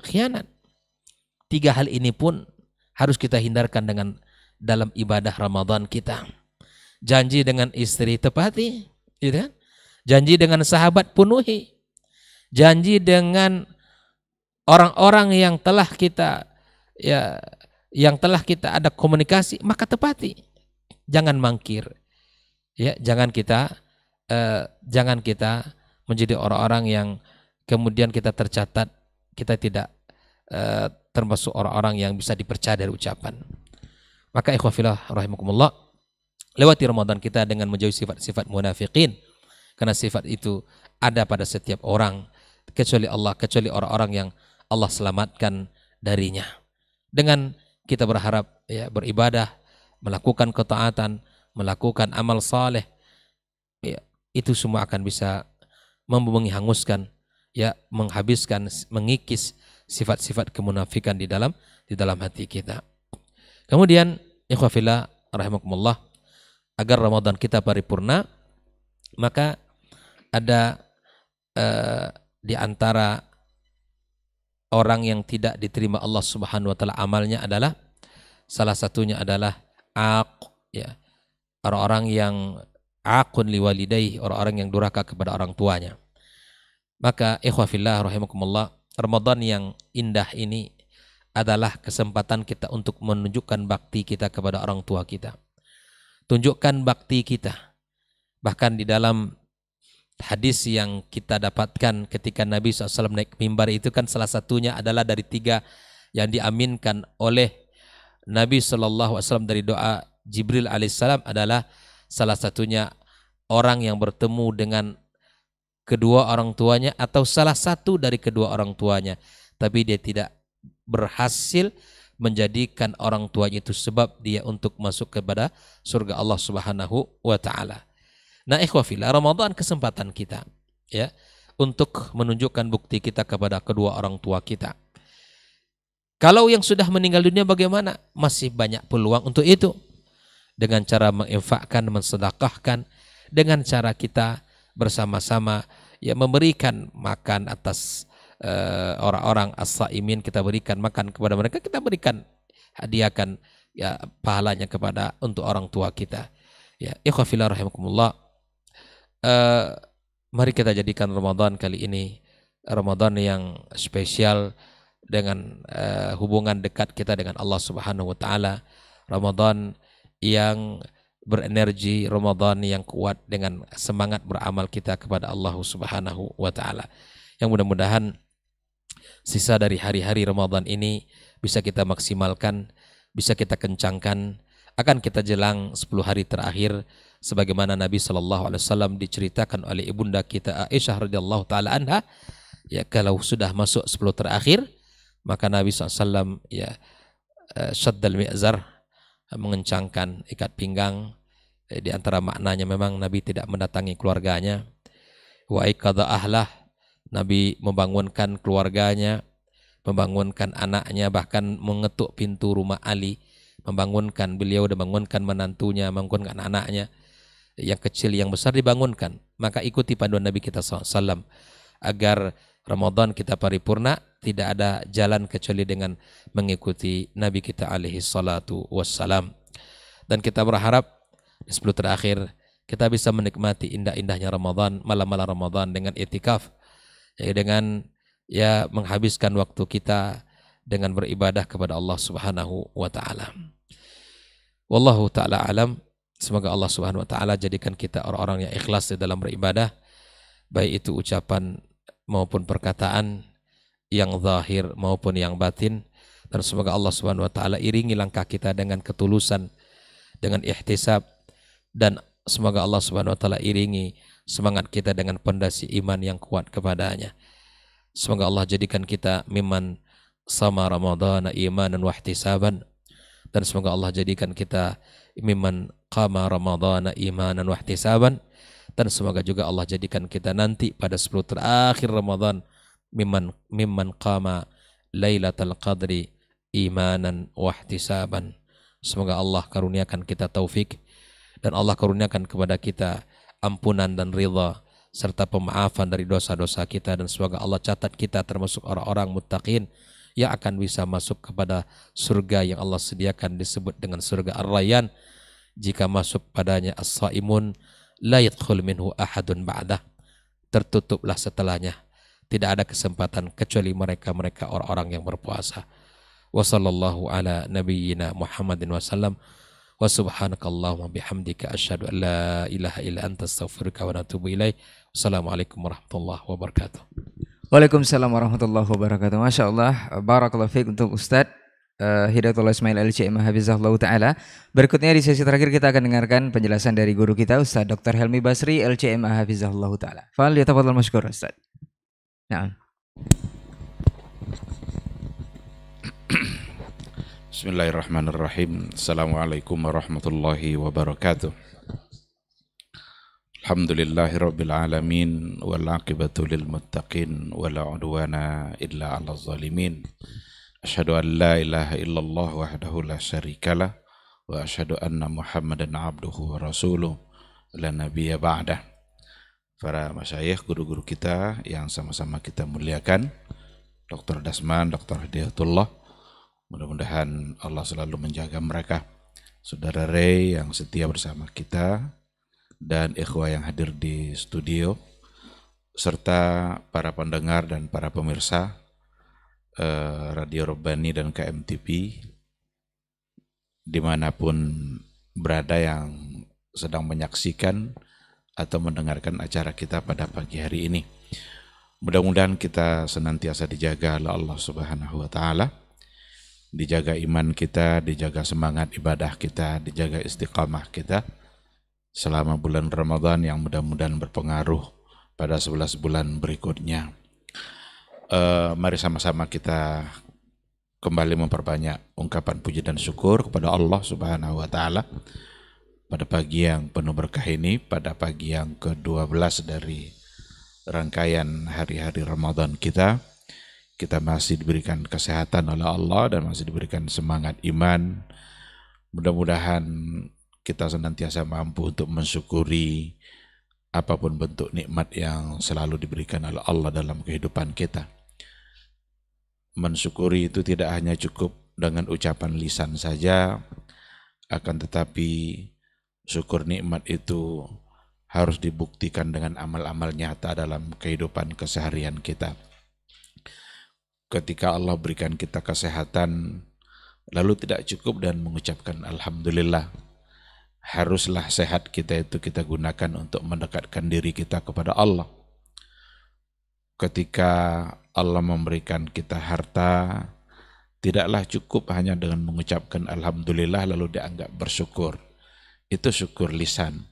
khianat. 3 hal ini pun harus kita hindarkan dalam ibadah Ramadan kita. Janji dengan istri tepati, gitu kan? Janji dengan sahabat penuhi. Janji dengan orang-orang yang telah kita ada komunikasi maka tepati. Jangan mangkir. Ya, jangan kita menjadi orang-orang yang kemudian kita tercatat kita tidak termasuk orang-orang yang bisa dipercaya dari ucapan. Maka ikhwafillah rahimakumullah, lewati Ramadan kita dengan menjauhi sifat-sifat munafiqin, karena sifat itu ada pada setiap orang kecuali orang-orang yang Allah selamatkan darinya. Dengan kita berharap ya beribadah, melakukan ketaatan, melakukan amal saleh, ya, itu semua akan bisa menghanguskan, ya, menghabiskan, mengikis sifat-sifat kemunafikan di dalam hati kita. Kemudian ikhwafillah rahimakumullah, agar Ramadan kita paripurna, maka ada di antara orang yang tidak diterima Allah Subhanahu wa taala amalnya adalah, salah satunya adalah ya, orang-orang yang aqun liwalidayhi, orang-orang yang durhaka kepada orang tuanya. Maka ikhwafillah rahimakumullah, Ramadan yang indah ini adalah kesempatan kita untuk menunjukkan bakti kita kepada orang tua kita. Tunjukkan bakti kita. Bahkan di dalam hadis yang kita dapatkan ketika Nabi SAW naik mimbar itu kan salah satunya adalah dari 3 yang diaminkan oleh Nabi SAW dari doa Jibril alaihissalam, adalah salah satunya orang yang bertemu dengan kedua orang tuanya atau salah satu dari kedua orang tuanya, tapi dia tidak berhasil menjadikan orang tuanya itu sebab dia untuk masuk kepada surga Allah Subhanahu wa taala. Nah, ikhwafillah, Ramadan kesempatan kita ya untuk menunjukkan bukti kita kepada kedua orang tua kita. Kalau yang sudah meninggal dunia bagaimana? Masih banyak peluang untuk itu. Dengan cara menginfakkan, mensedekahkan, dengan cara kita bersama-sama ya memberikan makan atas orang-orang as-saimin, kita berikan makan kepada mereka, kita berikan hadiahkan ya pahalanya kepada untuk orang tua kita. Ya, ikhwafillah rahimakumullah. Mari kita jadikan Ramadan kali ini Ramadan yang spesial dengan hubungan dekat kita dengan Allah Subhanahu wa taala. Ramadan yang berenergi, Ramadan yang kuat dengan semangat beramal kita kepada Allah Subhanahu wa taala. Yang mudah-mudahan sisa dari hari-hari Ramadan ini bisa kita maksimalkan, bisa kita kencangkan. Akan kita jelang 10 hari terakhir sebagaimana Nabi SAW diceritakan oleh ibunda kita Aisyah radhiyallahu taala anha, ya kalau sudah masuk 10 terakhir maka Nabi SAW ya syaddal mi'zar, mengencangkan ikat pinggang. Di antara maknanya memang Nabi tidak mendatangi keluarganya. Wa aikadha ahlah, Nabi membangunkan keluarganya, membangunkan anaknya, bahkan mengetuk pintu rumah Ali, membangunkan beliau dan membangunkan menantunya, membangunkan anak-anaknya, yang kecil yang besar dibangunkan. Maka ikuti panduan Nabi kita SAW agar Ramadan kita paripurna. Tidak ada jalan kecuali dengan mengikuti Nabi kita alaihi salatu wassalam. Dan kita berharap di 10 terakhir kita bisa menikmati indah-indahnya Ramadan, malam-malam Ramadan dengan itikaf, ya, dengan menghabiskan waktu kita dengan beribadah kepada Allah Subhanahu wa taala. Wallahu taala alam. Semoga Allah Subhanahu wa taala jadikan kita orang-orang yang ikhlas di dalam beribadah, baik itu ucapan maupun perkataan, yang zahir maupun yang batin. Dan semoga Allah Subhanahu wa taala iringi langkah kita dengan ketulusan, dengan ihtisab, dan semoga Allah Subhanahu wa taala iringi semangat kita dengan pondasi iman yang kuat kepadanya. Semoga Allah jadikan kita mimman sama Ramadhan imanan wa ihtisaban, dan semoga Allah jadikan kita mimman qama Ramadhan imanan wa ihtisaban, dan semoga juga Allah jadikan kita nanti pada 10 terakhir Ramadan mimman qama Lailatul Qadri imanan wa ihtisaban. Semoga Allah karuniakan kita taufik, dan Allah karuniakan kepada kita ampunan dan ridha serta pemaafan dari dosa-dosa kita, dan semoga Allah catat kita termasuk orang-orang muttaqin yang akan bisa masuk kepada surga yang Allah sediakan, disebut dengan surga Ar-Rayyan. Jika masuk padanya as-saimun la yadkhul minhu ahadun ba'dah, tertutuplah setelahnya, tidak ada kesempatan kecuali mereka orang-orang yang berpuasa. Wa sallallahu ala nabiyyina Muhammadin wasallam. Wa subhanakallahumma bihamdika asyhadu an la ilaha illa anta astaghfiruka wa atubu ilaik. Wassalamualaikum warahmatullahi wabarakatuh. Waalaikumsalam warahmatullahi wabarakatuh. Masya Allah, barakallahu fiik untuk Ustadz Hidayatullah Ismail LCMA Hafizahullah Ta'ala. Berikutnya di sesi terakhir kita akan dengarkan penjelasan dari guru kita Ustadz Dr. Helmi Basri LCMA Hafizahullah Ta'ala. Fal yatafadhal masykur Ustadz. Nah. Bismillahirrahmanirrahim. Assalamualaikum warahmatullahi wabarakatuh. Alhamdulillahirabbil alamin wal aqibatu lil muttaqin wala udwana illa 'alal zalimin. Asyhadu an la ilaha illallah wahdahu la syarikalah wa asyhadu anna Muhammadan abduhu wa rasuluh la nabiyya ba'dah. Para masyayikh, guru-guru kita yang sama-sama kita muliakan, Dr. Dasman, Dr. Hidayatullah, mudah-mudahan Allah selalu menjaga mereka. Saudara Ray yang setia bersama kita, dan ikhwah yang hadir di studio, serta para pendengar dan para pemirsa Radio Rabbani dan KMTV dimanapun berada yang sedang menyaksikan atau mendengarkan acara kita pada pagi hari ini. Mudah-mudahan kita senantiasa dijaga oleh Allah Subhanahu wa Ta'ala, dijaga iman kita, dijaga semangat ibadah kita, dijaga istiqamah kita selama bulan Ramadan yang mudah-mudahan berpengaruh pada 11 bulan berikutnya. Mari sama-sama kita kembali memperbanyak ungkapan puji dan syukur kepada Allah Subhanahu wa Ta'ala pada pagi yang penuh berkah ini, pada pagi yang ke-12 dari rangkaian hari-hari Ramadan kita. Kita masih diberikan kesehatan oleh Allah dan masih diberikan semangat iman. Mudah-mudahan kita senantiasa mampu untuk mensyukuri apapun bentuk nikmat yang selalu diberikan oleh Allah dalam kehidupan kita. Mensyukuri itu tidak hanya cukup dengan ucapan lisan saja, akan tetapi syukur nikmat itu harus dibuktikan dengan amal-amal nyata dalam kehidupan keseharian kita. Ketika Allah berikan kita kesehatan, lalu tidak cukup dan mengucapkan Alhamdulillah. Haruslah sehat kita itu kita gunakan untuk mendekatkan diri kita kepada Allah. Ketika Allah memberikan kita harta, tidaklah cukup hanya dengan mengucapkan Alhamdulillah lalu dianggap bersyukur. Itu syukur lisan.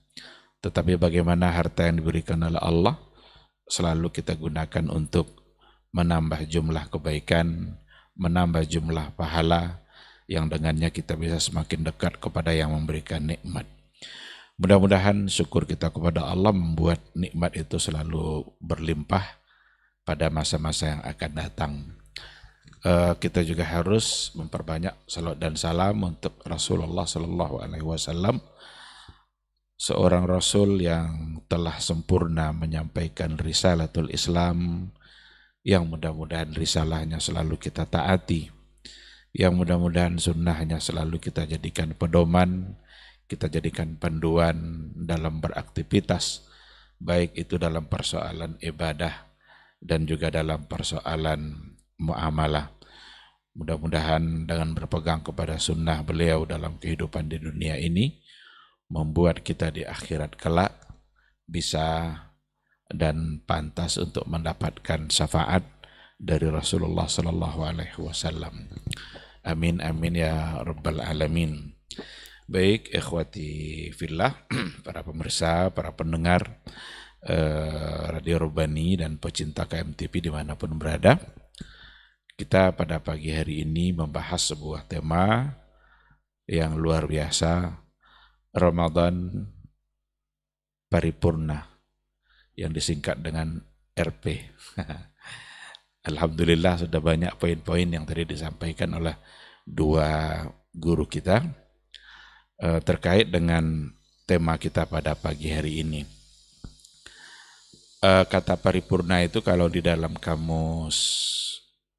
Tetapi bagaimana harta yang diberikan oleh Allah selalu kita gunakan untuk menambah jumlah kebaikan, menambah jumlah pahala, yang dengannya kita bisa semakin dekat kepada yang memberikan nikmat. Mudah-mudahan syukur kita kepada Allah membuat nikmat itu selalu berlimpah pada masa-masa yang akan datang. kita juga harus memperbanyak salawat dan salam untuk Rasulullah Sallallahu Alaihi Wasallam, seorang Rasul yang telah sempurna menyampaikan risalatul Islam, yang mudah-mudahan risalahnya selalu kita taati, yang mudah-mudahan sunnahnya selalu kita jadikan pedoman, kita jadikan panduan dalam beraktivitas, baik itu dalam persoalan ibadah dan juga dalam persoalan muamalah. Mudah-mudahan dengan berpegang kepada sunnah beliau dalam kehidupan di dunia ini, membuat kita di akhirat kelak bisa dan pantas untuk mendapatkan syafaat dari Rasulullah Sallallahu Alaihi Wasallam. Amin amin ya rabbal alamin. Baik, ikhwati fillah, para pemirsa, para pendengar Radio Rubani dan pecinta KMTP dimanapun berada, kita pada pagi hari ini membahas sebuah tema yang luar biasa, Ramadan Paripurna, yang disingkat dengan RP. Alhamdulillah sudah banyak poin-poin yang tadi disampaikan oleh dua guru kita terkait dengan tema kita pada pagi hari ini. Kata paripurna itu kalau di dalam kamus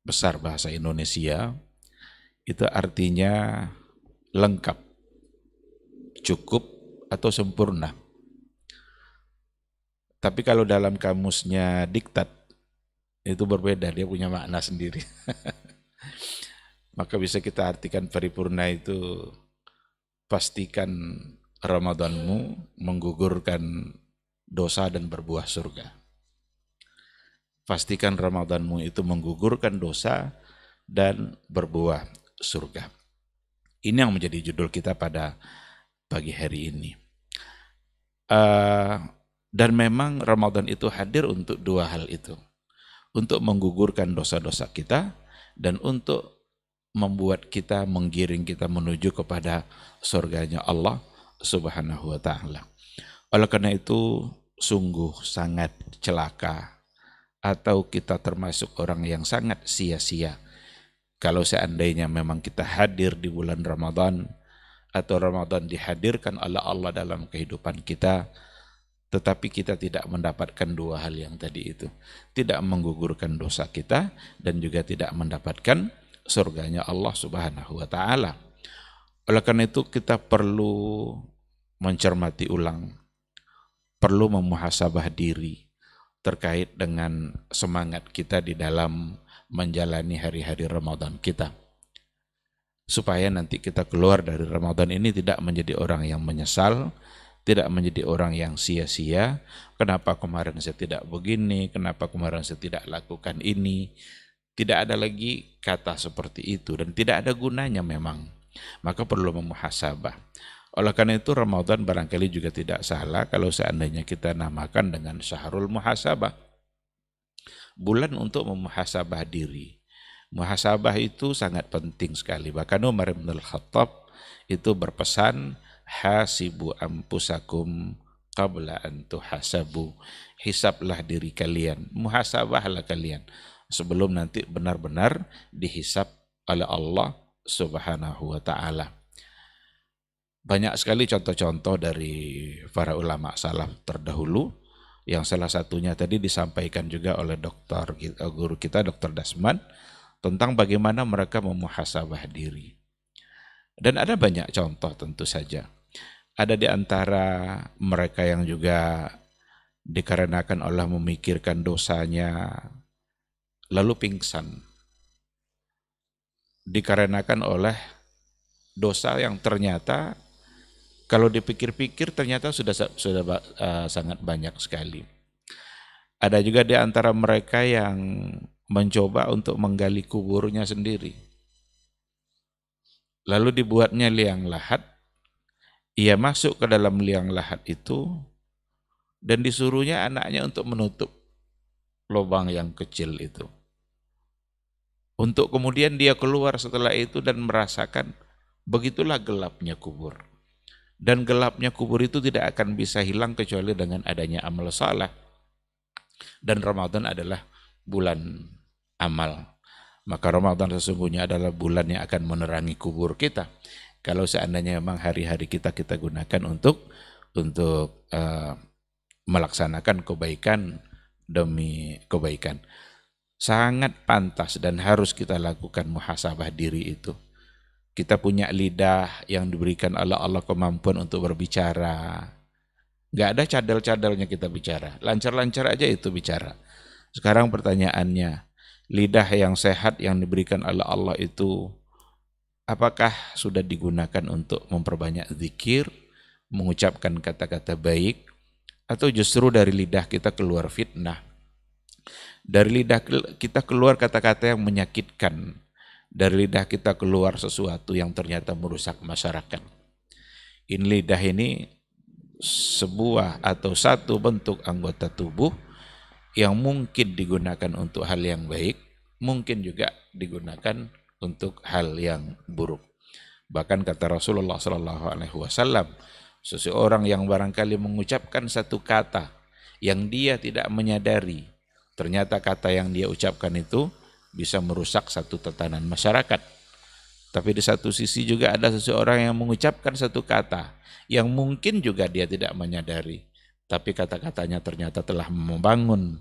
besar bahasa Indonesia itu artinya lengkap, cukup, atau sempurna. Tapi kalau dalam kamusnya diktat itu berbeda, dia punya makna sendiri. Maka bisa kita artikan paripurna itu pastikan Ramadanmu menggugurkan dosa dan berbuah surga. Pastikan Ramadanmu itu menggugurkan dosa dan berbuah surga. Ini yang menjadi judul kita pada pagi hari ini. Dan memang Ramadan itu hadir untuk dua hal itu. Untuk menggugurkan dosa-dosa kita dan untuk membuat kita, menggiring kita menuju kepada surganya Allah Subhanahu wa Ta'ala. Oleh karena itu sungguh sangat celaka atau kita termasuk orang yang sangat sia-sia kalau seandainya memang kita hadir di bulan Ramadan atau Ramadan dihadirkan oleh Allah dalam kehidupan kita, tetapi kita tidak mendapatkan dua hal yang tadi itu. Tidak menggugurkan dosa kita dan juga tidak mendapatkan surganya Allah Subhanahu wa Ta'ala. Oleh karena itu kita perlu mencermati ulang, perlu memuhasabah diri terkait dengan semangat kita di dalam menjalani hari-hari Ramadan kita. Supaya nanti kita keluar dari Ramadan ini tidak menjadi orang yang menyesal, tidak menjadi orang yang sia-sia. Kenapa kemarin saya tidak begini, kenapa kemarin saya tidak lakukan ini. Tidak ada lagi kata seperti itu dan tidak ada gunanya memang. Maka perlu memuhasabah. Oleh karena itu Ramadan barangkali juga tidak salah kalau seandainya kita namakan dengan Syahrul Muhasabah. Bulan untuk memuhasabah diri. Muhasabah itu sangat penting sekali. Bahkan Umar bin Al-Khattab itu berpesan, hasibu ampusakum qabla an tuhasabu. Hisablah diri kalian, muhasabahlah kalian sebelum nanti benar-benar dihisab oleh Allah Subhanahu wa Ta'ala. Banyak sekali contoh-contoh dari para ulama salaf terdahulu, yang salah satunya tadi disampaikan juga oleh guru kita Dr. Dasman, tentang bagaimana mereka memuhasabah diri. Dan ada banyak contoh tentu saja. Ada di antara mereka yang juga dikarenakan Allah memikirkan dosanya, lalu pingsan. Dikarenakan oleh dosa yang ternyata kalau dipikir-pikir ternyata sudah sangat banyak sekali. Ada juga di antara mereka yang mencoba untuk menggali kuburnya sendiri. Lalu dibuatnya liang lahat. Ia masuk ke dalam liang lahat itu dan disuruhnya anaknya untuk menutup lubang yang kecil itu. Untuk kemudian dia keluar setelah itu dan merasakan begitulah gelapnya kubur. Dan gelapnya kubur itu tidak akan bisa hilang kecuali dengan adanya amal saleh. Dan Ramadan adalah bulan amal. Maka Ramadan sesungguhnya adalah bulan yang akan menerangi kubur kita. Kalau seandainya memang hari-hari kita gunakan untuk melaksanakan kebaikan demi kebaikan. Sangat pantas dan harus kita lakukan muhasabah diri itu. Kita punya lidah yang diberikan Allah kemampuan untuk berbicara. Gak ada cadel-cadelnya kita bicara. Lancar-lancar aja itu bicara. Sekarang pertanyaannya, lidah yang sehat yang diberikan Allah itu, apakah sudah digunakan untuk memperbanyak zikir, mengucapkan kata-kata baik, atau justru dari lidah kita keluar fitnah? Dari lidah kita keluar kata-kata yang menyakitkan. Dari lidah kita keluar sesuatu yang ternyata merusak masyarakat. Lidah ini sebuah atau satu bentuk anggota tubuh yang mungkin digunakan untuk hal yang baik, mungkin juga digunakan untuk hal yang buruk. Bahkan kata Rasulullah SAW, seseorang yang barangkali mengucapkan satu kata yang dia tidak menyadari, ternyata kata yang dia ucapkan itu bisa merusak satu tatanan masyarakat. Tapi di satu sisi juga ada seseorang yang mengucapkan satu kata yang mungkin juga dia tidak menyadari, tapi kata-katanya ternyata telah membangun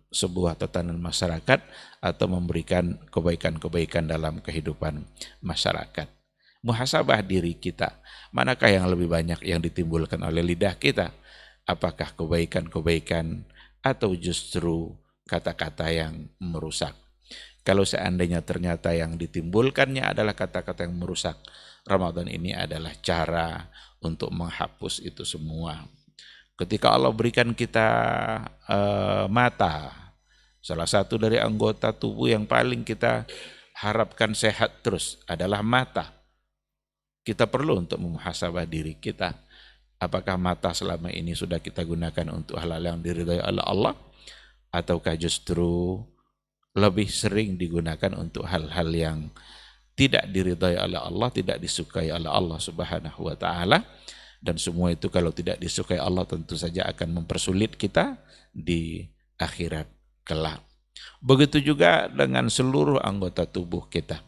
sebuah tatanan masyarakat atau memberikan kebaikan-kebaikan dalam kehidupan masyarakat. Muhasabah diri kita, manakah yang lebih banyak yang ditimbulkan oleh lidah kita? Apakah kebaikan-kebaikan atau justru kata-kata yang merusak? Kalau seandainya ternyata yang ditimbulkannya adalah kata-kata yang merusak, Ramadan ini adalah cara untuk menghapus itu semua. Ketika Allah berikan kita mata, salah satu dari anggota tubuh yang paling kita harapkan sehat terus adalah mata. Kita perlu untuk memuhasabah diri kita. Apakah mata selama ini sudah kita gunakan untuk hal-hal yang diridhai oleh Allah, ataukah justru lebih sering digunakan untuk hal-hal yang tidak diridhai oleh Allah, tidak disukai oleh Allah Subhanahu wa taala. Dan semua itu kalau tidak disukai Allah tentu saja akan mempersulit kita di akhirat kelak. Begitu juga dengan seluruh anggota tubuh kita.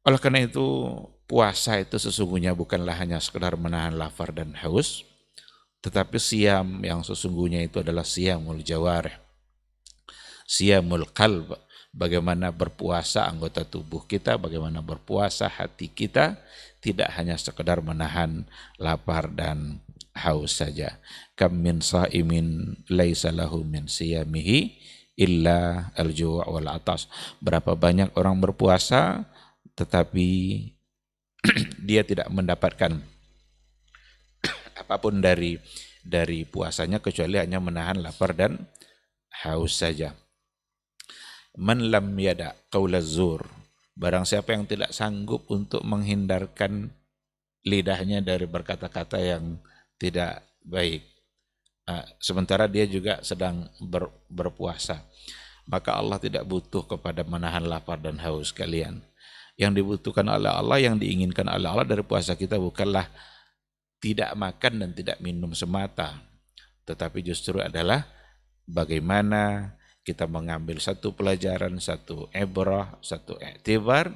Oleh karena itu, puasa itu sesungguhnya bukanlah hanya sekedar menahan lapar dan haus, tetapi siam yang sesungguhnya itu adalah siamul jawarih, siamul qalb. Bagaimana berpuasa anggota tubuh kita, bagaimana berpuasa hati kita, tidak hanya sekedar menahan lapar dan haus saja. Kam min sa'imin laisa lahu min siyamihi illa al-ju' wal atas. Berapa banyak orang berpuasa tetapi dia tidak mendapatkan apapun dari puasanya kecuali hanya menahan lapar dan haus saja. Man lam yada qaulaz zur, barang siapa yang tidak sanggup untuk menghindarkan lidahnya dari berkata-kata yang tidak baik, sementara dia juga sedang berpuasa, maka Allah tidak butuh kepada menahan lapar dan haus kalian. Yang dibutuhkan oleh Allah, yang diinginkan oleh Allah dari puasa kita bukanlah tidak makan dan tidak minum semata, tetapi justru adalah bagaimana kita mengambil satu pelajaran, satu ibrah, satu iktibar,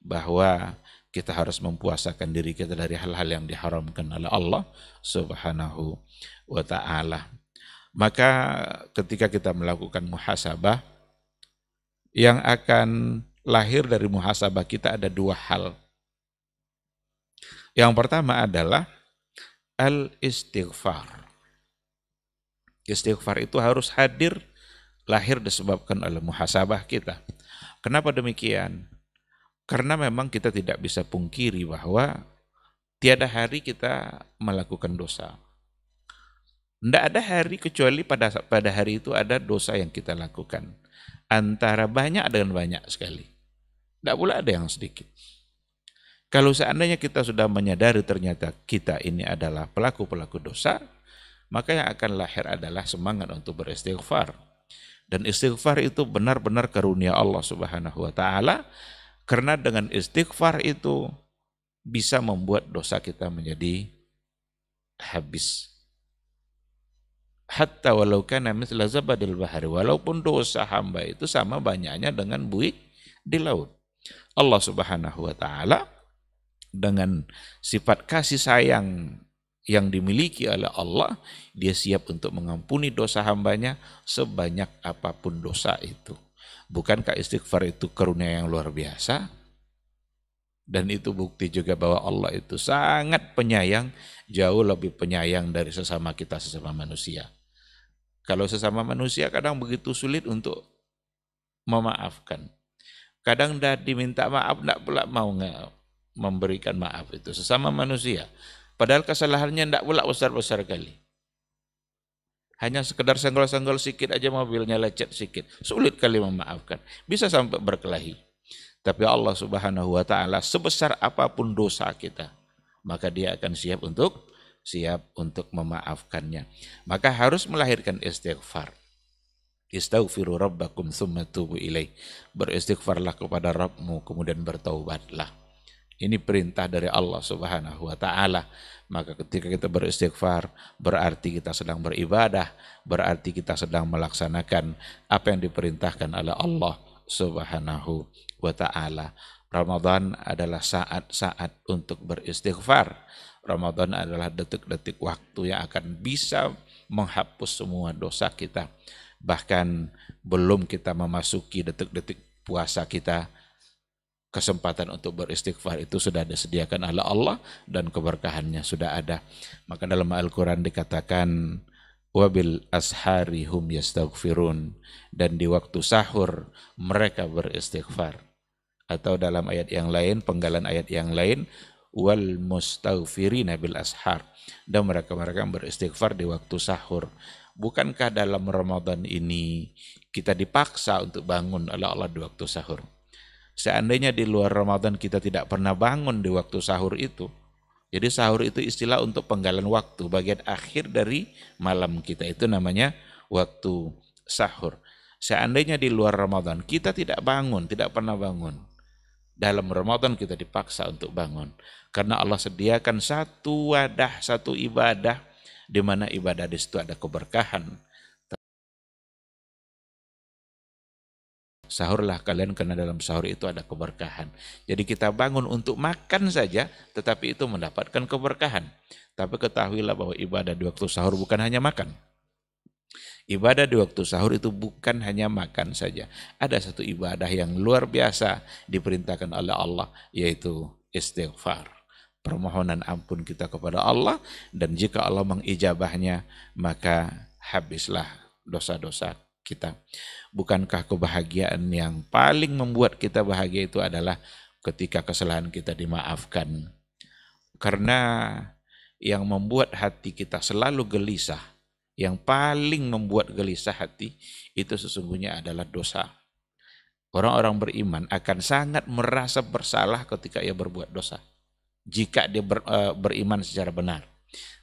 bahwa kita harus mempuasakan diri kita dari hal-hal yang diharamkan oleh Allah Subhanahu wa ta'ala. Maka ketika kita melakukan muhasabah, yang akan lahir dari muhasabah kita ada dua hal. Yang pertama adalah al-istighfar. Istighfar itu harus hadir, lahir disebabkan oleh muhasabah kita. Kenapa demikian? Karena memang kita tidak bisa pungkiri bahwa tiada hari kita melakukan dosa. Tidak ada hari kecuali pada hari itu ada dosa yang kita lakukan. Antara banyak dengan banyak sekali. Tidak pula ada yang sedikit. Kalau seandainya kita sudah menyadari ternyata kita ini adalah pelaku-pelaku dosa, maka yang akan lahir adalah semangat untuk beristighfar. Dan istighfar itu benar-benar karunia Allah Subhanahu wa ta'ala, karena dengan istighfar itu bisa membuat dosa kita menjadi habis. hatta walau kana mithla zabadil bahari, walaupun dosa hamba itu sama banyaknya dengan buih di laut. Allah Subhanahu wa taala dengan sifat kasih sayang yang dimiliki oleh Allah, dia siap untuk mengampuni dosa hambanya sebanyak apapun dosa itu. Bukankah istighfar itu karunia yang luar biasa? Dan itu bukti juga bahwa Allah itu sangat penyayang, jauh lebih penyayang dari sesama kita, sesama manusia. Kalau sesama manusia kadang begitu sulit untuk memaafkan. Kadang dah diminta maaf, tidak pula mau memberikan maaf itu sesama manusia. Padahal kesalahannya tidak pula besar-besar kali. Hanya sekedar senggol-senggol sedikit aja, mobilnya lecet sedikit. Sulit kali memaafkan. Bisa sampai berkelahi. Tapi Allah Subhanahu wa taala sebesar apapun dosa kita, maka dia akan siap untuk memaafkannya. Maka harus melahirkan istighfar. Istaghfiru rabbakum tsumma tubu ilaih. Beristighfarlah kepada Rabbmu, kemudian bertaubatlah. Ini perintah dari Allah Subhanahu wa taala. Maka ketika kita beristighfar, berarti kita sedang beribadah, berarti kita sedang melaksanakan apa yang diperintahkan oleh Allah Subhanahu wa ta'ala. Ramadan adalah saat-saat untuk beristighfar. Ramadan adalah detik-detik waktu yang akan bisa menghapus semua dosa kita. Bahkan belum kita memasuki detik-detik puasa kita, kesempatan untuk beristighfar itu sudah disediakan oleh Allah dan keberkahannya sudah ada. Maka dalam Al-Quran dikatakan, wabil ashari hum yastaghfirun, dan di waktu sahur mereka beristighfar. Atau dalam ayat yang lain, penggalan ayat yang lain, wal mustaghfirina bil ashar, dan mereka beristighfar di waktu sahur. Bukankah dalam Ramadan ini kita dipaksa untuk bangun oleh Allah di waktu sahur? Seandainya di luar Ramadan kita tidak pernah bangun di waktu sahur itu, jadi sahur itu istilah untuk penggalan waktu, bagian akhir dari malam kita, itu namanya waktu sahur. Seandainya di luar Ramadan kita tidak bangun, tidak pernah bangun, dalam Ramadan kita dipaksa untuk bangun. Karena Allah sediakan satu wadah, satu ibadah, di mana ibadah di situ ada keberkahan. Sahurlah kalian karena dalam sahur itu ada keberkahan. Jadi kita bangun untuk makan saja, tetapi itu mendapatkan keberkahan. Tapi ketahuilah bahwa ibadah di waktu sahur bukan hanya makan. Ibadah di waktu sahur itu bukan hanya makan saja. Ada satu ibadah yang luar biasa diperintahkan oleh Allah, yaitu istighfar. Permohonan ampun kita kepada Allah, dan jika Allah mengijabahnya, maka habislah dosa-dosa kita. Bukankah kebahagiaan yang paling membuat kita bahagia itu adalah ketika kesalahan kita dimaafkan? Karena yang membuat hati kita selalu gelisah, yang paling membuat gelisah hati itu sesungguhnya adalah dosa. Orang-orang beriman akan sangat merasa bersalah ketika ia berbuat dosa, jika dia beriman secara benar.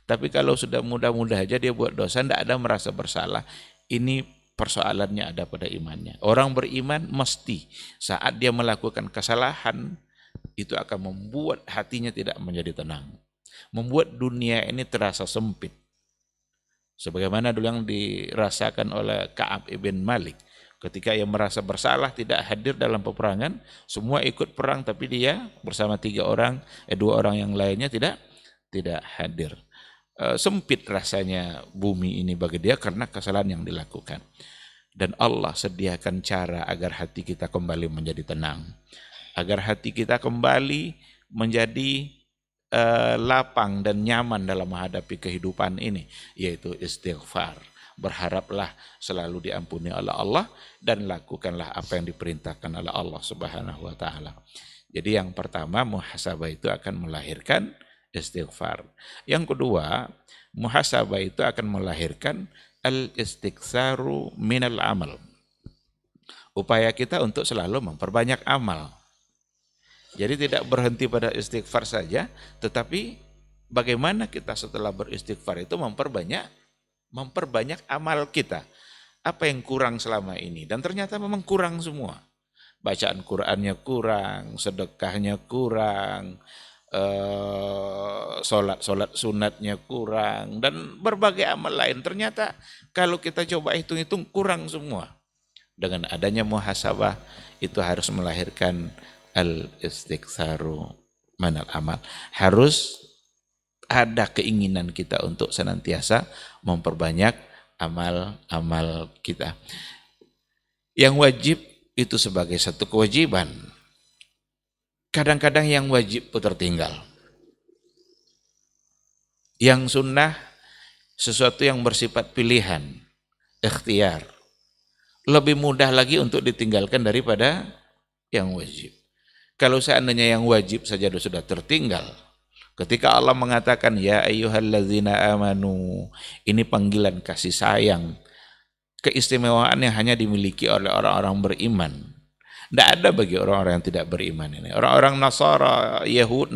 Tapi kalau sudah mudah-mudah aja dia buat dosa, tidak ada merasa bersalah, ini persoalannya ada pada imannya. Orang beriman mesti saat dia melakukan kesalahan itu akan membuat hatinya tidak menjadi tenang, membuat dunia ini terasa sempit. Sebagaimana dulu yang dirasakan oleh Ka'ab ibn Malik, ketika ia merasa bersalah tidak hadir dalam peperangan, semua ikut perang tapi dia bersama 2 orang yang lainnya tidak hadir. Sempit rasanya bumi ini bagi dia karena kesalahan yang dilakukan. Dan Allah sediakan cara agar hati kita kembali menjadi tenang, agar hati kita kembali menjadi lapang dan nyaman dalam menghadapi kehidupan ini, yaitu istighfar. Berharaplah selalu diampuni oleh Allah dan lakukanlah apa yang diperintahkan oleh Allah Subhanahu wa taala. Jadi yang pertama, muhasabah itu akan melahirkan istighfar. Yang kedua, muhasabah itu akan melahirkan al-istiktsaru minal amal. Upaya kita untuk selalu memperbanyak amal. Jadi tidak berhenti pada istighfar saja, tetapi bagaimana kita setelah beristighfar itu memperbanyak amal kita. Apa yang kurang selama ini? Dan ternyata memang kurang semua. Bacaan Qur'annya kurang, sedekahnya kurang, Sholat sunatnya kurang, dan berbagai amal lain. Ternyata kalau kita coba hitung-hitung kurang semua. Dengan adanya muhasabah itu harus melahirkan al-istighsaru manal amal. Harus ada keinginan kita untuk senantiasa memperbanyak amal-amal kita. Yang wajib itu sebagai satu kewajiban. Kadang-kadang yang wajib pun tertinggal. Yang sunnah sesuatu yang bersifat pilihan, ikhtiar. Lebih mudah lagi untuk ditinggalkan daripada yang wajib. Kalau seandainya yang wajib saja sudah tertinggal, ketika Allah mengatakan ya ayyuhallazina amanu, ini panggilan kasih sayang, keistimewaan yang hanya dimiliki oleh orang-orang beriman. Tidak ada bagi orang-orang yang tidak beriman ini. Orang-orang Nasara, Yahud,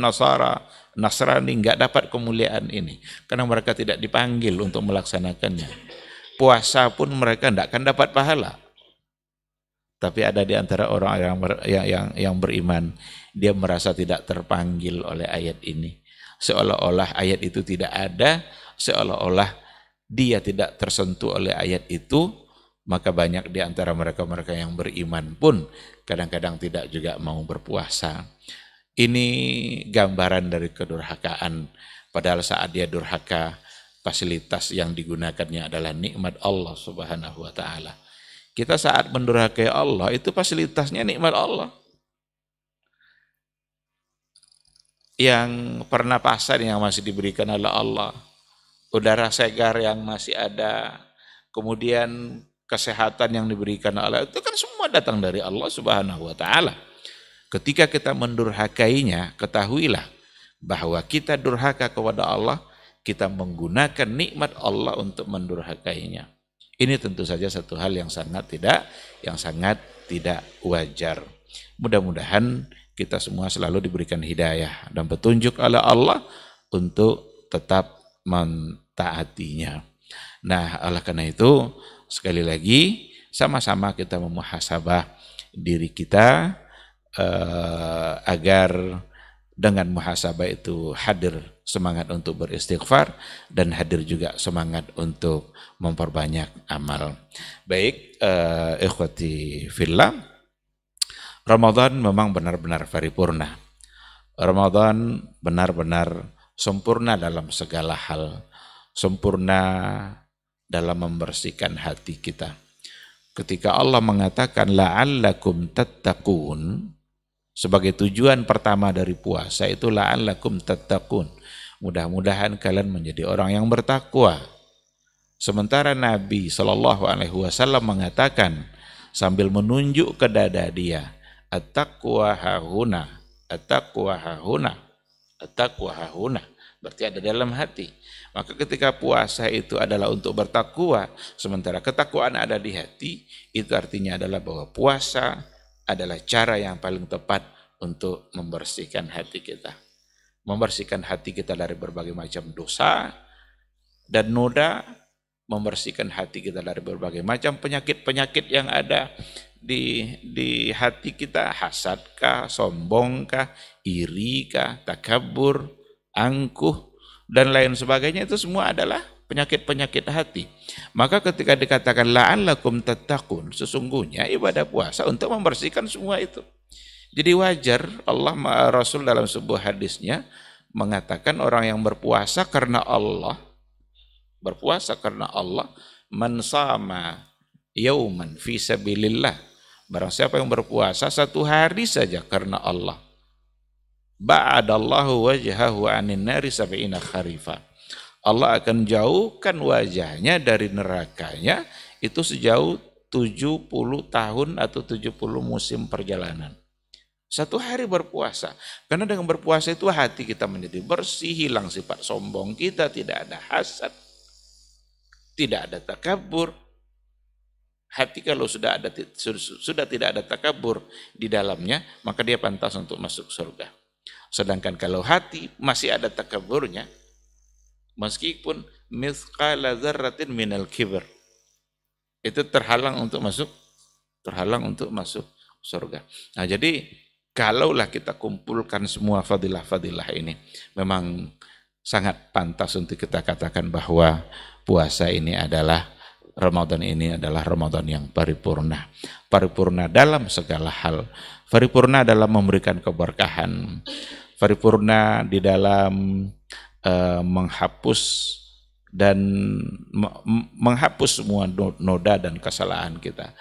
Nasrani nggak dapat kemuliaan ini karena mereka tidak dipanggil untuk melaksanakannya. Puasa pun mereka tidak akan dapat pahala. Tapi ada di antara orang yang beriman, dia merasa tidak terpanggil oleh ayat ini. Seolah-olah ayat itu tidak ada, seolah-olah dia tidak tersentuh oleh ayat itu. Maka banyak di antara mereka yang beriman pun kadang-kadang tidak juga mau berpuasa. Ini gambaran dari kedurhakaan. Padahal saat dia durhaka, fasilitas yang digunakannya adalah nikmat Allah Subhanahu wa taala. Kita saat mendurhakai Allah itu fasilitasnya nikmat Allah. Yang pernapasan yang masih diberikan oleh Allah, udara segar yang masih ada, kemudian kesehatan yang diberikan Allah, itu kan semua datang dari Allah Subhanahu wa taala. Ketika kita mendurhakainya, ketahuilah bahwa kita durhaka kepada Allah, kita menggunakan nikmat Allah untuk mendurhakainya. Ini tentu saja satu hal yang sangat tidak wajar. Mudah-mudahan kita semua selalu diberikan hidayah dan petunjuk oleh Allah untuk tetap mentaatinya. Nah, oleh karena itu sekali lagi sama-sama kita memuhasabah diri kita agar dengan muhasabah itu hadir semangat untuk beristighfar dan hadir juga semangat untuk memperbanyak amal. Baik, ikhwati fillah, Ramadan memang benar-benar paripurna. Ramadan benar-benar sempurna dalam segala hal, sempurna dalam membersihkan hati kita. Ketika Allah mengatakan la'allakum tattaqun, sebagai tujuan pertama dari puasa itu la'allakum tattaqun, mudah-mudahan kalian menjadi orang yang bertakwa. Sementara Nabi SAW mengatakan sambil menunjuk ke dada dia, at-taqwa hahuna, at-taqwa hahuna, at-taqwa hahuna, berarti ada dalam hati. Maka ketika puasa itu adalah untuk bertakwa, sementara ketakwaan ada di hati, itu artinya adalah bahwa puasa adalah cara yang paling tepat untuk membersihkan hati kita. Membersihkan hati kita dari berbagai macam dosa dan noda, membersihkan hati kita dari berbagai macam penyakit-penyakit yang ada di hati kita, hasadkah, sombongkah, irikah, takabur, angkuh, dan lain sebagainya, itu semua adalah penyakit-penyakit hati. Maka ketika dikatakan la'allakum tattaqun, sesungguhnya ibadah puasa untuk membersihkan semua itu. Jadi wajar Allah Rasul dalam sebuah hadisnya mengatakan orang yang berpuasa karena Allah, man sama yauman fi sabilillah, barang siapa yang berpuasa satu hari saja karena Allah, ba'adallahu wajhahu 'anil nari sab'ina kharifa, Allah akan jauhkan wajahnya dari nerakanya itu sejauh 70 tahun atau 70 musim perjalanan. Satu hari berpuasa. Karena dengan berpuasa itu hati kita menjadi bersih, hilang sifat sombong kita, tidak ada hasad, tidak ada takabur. Hati kalau sudah tidak ada takabur di dalamnya, maka dia pantas untuk masuk surga. Sedangkan kalau hati masih ada takaburnya, meskipun mithqala dzarratin minal kibr, itu terhalang untuk masuk surga. Nah, jadi Kalaulah kita kumpulkan semua fadilah-fadilah ini, memang sangat pantas untuk kita katakan bahwa puasa ini adalah, Ramadan ini adalah Ramadan yang paripurna. Paripurna dalam segala hal. Paripurna dalam memberikan keberkahan. Paripurna di dalam menghapus dan menghapus semua noda dan kesalahan kita.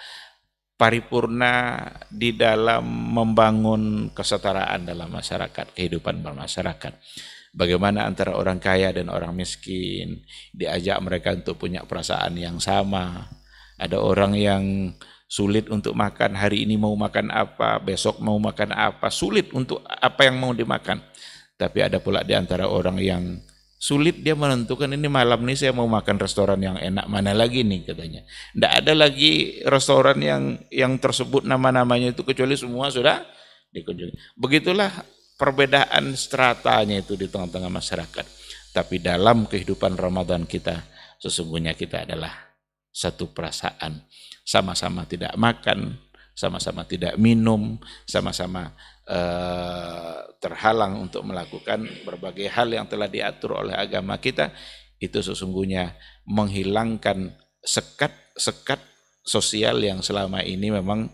Paripurna di dalam membangun kesetaraan dalam masyarakat, kehidupan bermasyarakat. Bagaimana antara orang kaya dan orang miskin, diajak mereka untuk punya perasaan yang sama. Ada orang yang sulit untuk makan, hari ini mau makan apa, besok mau makan apa, sulit untuk apa yang mau dimakan. Tapi ada pula di antara orang yang sulit dia menentukan, ini malam ini saya mau makan restoran yang enak mana lagi nih katanya. Tidak ada lagi restoran yang tersebut nama-namanya itu kecuali semua sudah dikunjungi. Begitulah perbedaan stratanya itu di tengah-tengah masyarakat. Tapi dalam kehidupan Ramadan kita, sesungguhnya kita adalah satu perasaan. Sama-sama tidak makan, sama-sama tidak minum, sama-sama terhalang untuk melakukan berbagai hal yang telah diatur oleh agama kita. Itu sesungguhnya menghilangkan sekat-sekat sosial yang selama ini memang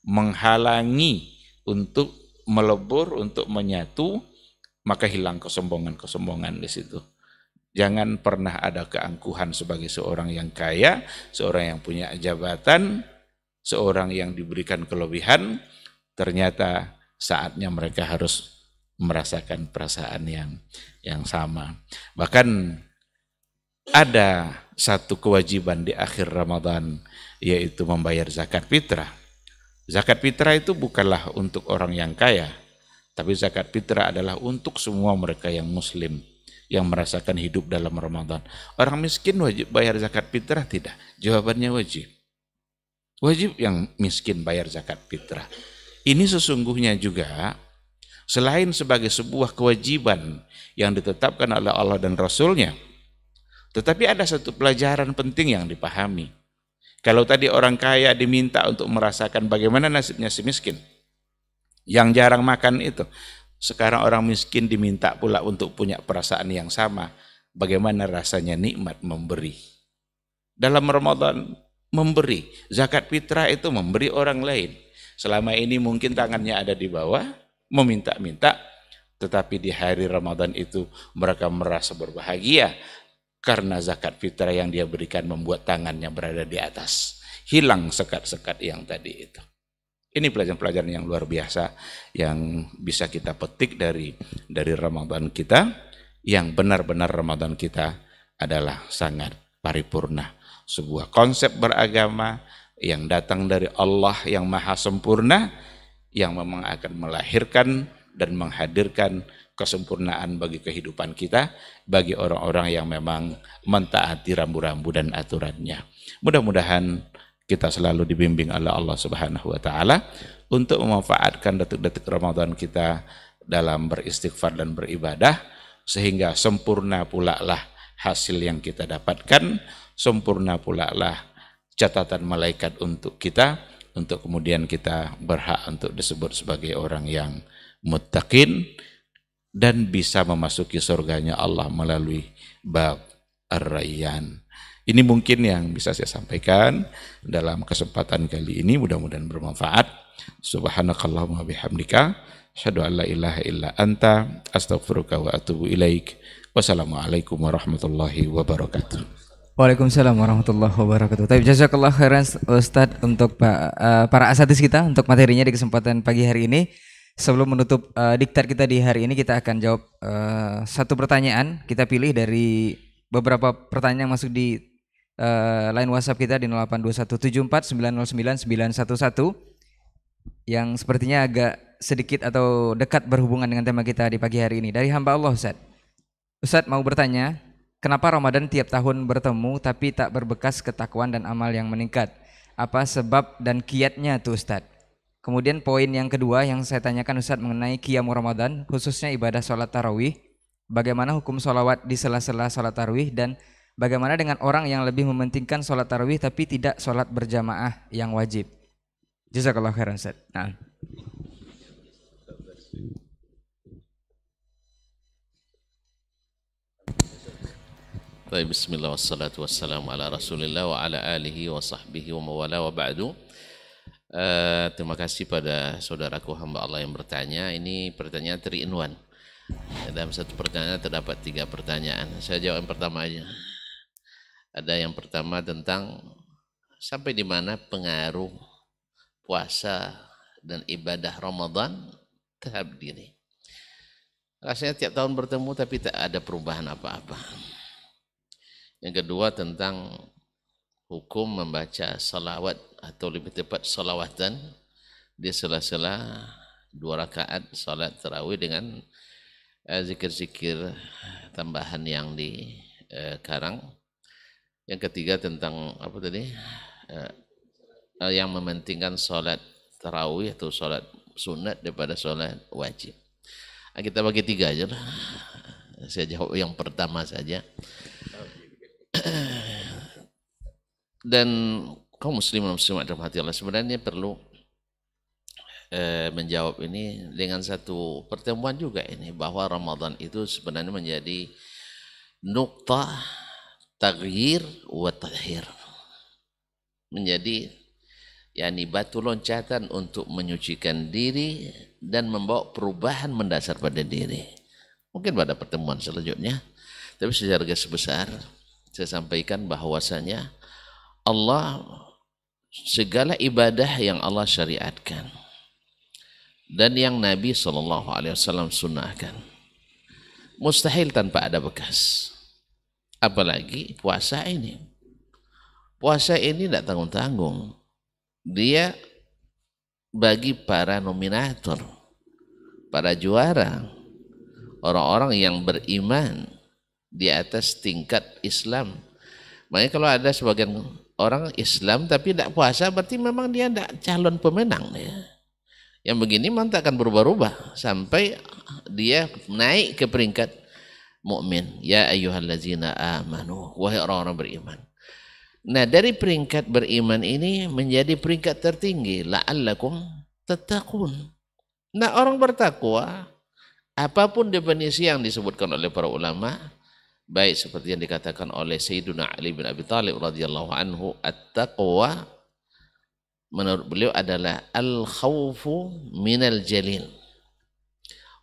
menghalangi untuk melebur, untuk menyatu, maka hilang kesombongan-kesombongan di situ. Jangan pernah ada keangkuhan sebagai seorang yang kaya, seorang yang punya jabatan, seorang yang diberikan kelebihan, ternyata saatnya mereka harus merasakan perasaan yang sama. Bahkan ada satu kewajiban di akhir Ramadan, yaitu membayar zakat fitrah. Zakat fitrah itu bukanlah untuk orang yang kaya, tapi zakat fitrah adalah untuk semua mereka yang muslim, yang merasakan hidup dalam Ramadan. Orang miskin wajib bayar zakat fitrah? Tidak. Jawabannya wajib. Wajib yang miskin bayar zakat fitrah. Ini sesungguhnya juga selain sebagai sebuah kewajiban yang ditetapkan oleh Allah dan Rasul-Nya, tetapi ada satu pelajaran penting yang dipahami. Kalau tadi orang kaya diminta untuk merasakan bagaimana nasibnya si miskin yang jarang makan itu, sekarang orang miskin diminta pula untuk punya perasaan yang sama, bagaimana rasanya nikmat memberi. Dalam Ramadan memberi, zakat fitrah itu memberi orang lain. Selama ini mungkin tangannya ada di bawah, meminta-minta, tetapi di hari Ramadan itu mereka merasa berbahagia karena zakat fitrah yang dia berikan membuat tangannya berada di atas. Hilang sekat-sekat yang tadi itu. Ini pelajaran-pelajaran yang luar biasa yang bisa kita petik dari Ramadan kita, yang benar-benar Ramadan kita adalah sangat paripurna. Sebuah konsep beragama yang datang dari Allah yang maha sempurna, yang memang akan melahirkan dan menghadirkan kesempurnaan bagi kehidupan kita, bagi orang-orang yang memang mentaati rambu-rambu dan aturannya. Mudah-mudahan kita selalu dibimbing oleh Allah Subhanahu wa taala untuk memanfaatkan detik-detik Ramadan kita dalam beristighfar dan beribadah, sehingga sempurna pula lah hasil yang kita dapatkan, sempurna pula lah catatan malaikat untuk kita, untuk kemudian kita berhak untuk disebut sebagai orang yang muttaqin dan bisa memasuki surganya Allah melalui bab Ar-Rayyan. Ini mungkin yang bisa saya sampaikan dalam kesempatan kali ini, mudah-mudahan bermanfaat. Subhanakallahumma bihamdika asyhadu an la ilaha illa anta astaghfiruka wa atubu ilaik. Wassalamualaikum warahmatullahi wabarakatuh. Waalaikumsalam warahmatullahi wabarakatuh. Tapi jazakallah khairan Ustadz untuk para asatidz kita untuk materinya di kesempatan pagi hari ini. Sebelum menutup diktat kita di hari ini, kita akan jawab satu pertanyaan. Kita pilih dari beberapa pertanyaan yang masuk di line WhatsApp kita di 082174909911 yang sepertinya agak sedikit atau dekat berhubungan dengan tema kita di pagi hari ini. Dari hamba Allah, Ustadz. Ustadz mau bertanya, kenapa Ramadan tiap tahun bertemu tapi tak berbekas ketakwaan dan amal yang meningkat? Apa sebab dan kiatnya tuh Ustadz? Kemudian poin yang kedua yang saya tanyakan Ustadz mengenai qiyam Ramadan, khususnya ibadah sholat tarawih. Bagaimana hukum sholawat di sela-sela sholat tarawih, dan bagaimana dengan orang yang lebih mementingkan sholat tarawih tapi tidak sholat berjamaah yang wajib? Jazakallah khairan Ustadz. Nah. Baik, bismillah wassalatu wassalamu ala rasulillah wa ala alihi wa sahbihi wa mawala wa ba'du. Terima kasih pada saudaraku hamba Allah yang bertanya. Ini pertanyaan 3 in 1. Dalam satu pertanyaan terdapat 3 pertanyaan. Saya jawab yang pertama aja. Ada yang pertama tentang sampai di mana pengaruh puasa dan ibadah Ramadan terhadap diri. Rasanya tiap tahun bertemu tapi tak ada perubahan apa-apa. Yang kedua tentang hukum membaca salawat atau lebih tepat salawatan di sela-sela 2 rakaat salat tarawih dengan zikir-zikir tambahan yang dikarang. Yang ketiga tentang apa tadi? Yang mementingkan salat tarawih atau salat sunat daripada salat wajib. Kita bagi 3 aja lah. Saya jawab yang pertama saja. Dan kaum muslimin muslimat dalam hati Allah sebenarnya perlu menjawab ini dengan satu pertemuan juga ini, bahwa Ramadan itu sebenarnya menjadi nuqtah taghyir wa tathhir, menjadi yakni batu loncatan untuk menyucikan diri dan membawa perubahan mendasar pada diri. Mungkin pada pertemuan selanjutnya, tapi secara garis besar saya sampaikan bahwasanya Allah, segala ibadah yang Allah syariatkan dan yang Nabi SAW sunnahkan mustahil tanpa ada bekas. Apalagi puasa ini. Puasa ini tidak tanggung-tanggung. Dia bagi para nominator, para juara, orang-orang yang beriman di atas tingkat Islam. Makanya kalau ada sebagian orang Islam tapi tidak puasa, berarti memang dia tidak calon pemenang. Yang begini memang tak akan berubah-ubah sampai dia naik ke peringkat mukmin. Ya ayyuhallazina amanu, wahai orang-orang beriman. Nah, dari peringkat beriman ini menjadi peringkat tertinggi, la'allakum tattaqun. Nah, orang bertakwa, apapun definisi yang disebutkan oleh para ulama, baik seperti yang dikatakan oleh Sayyiduna Ali bin Abi Thalib radhiyallahu anhu, at-taqwa menurut beliau adalah al-khawfu minal jalil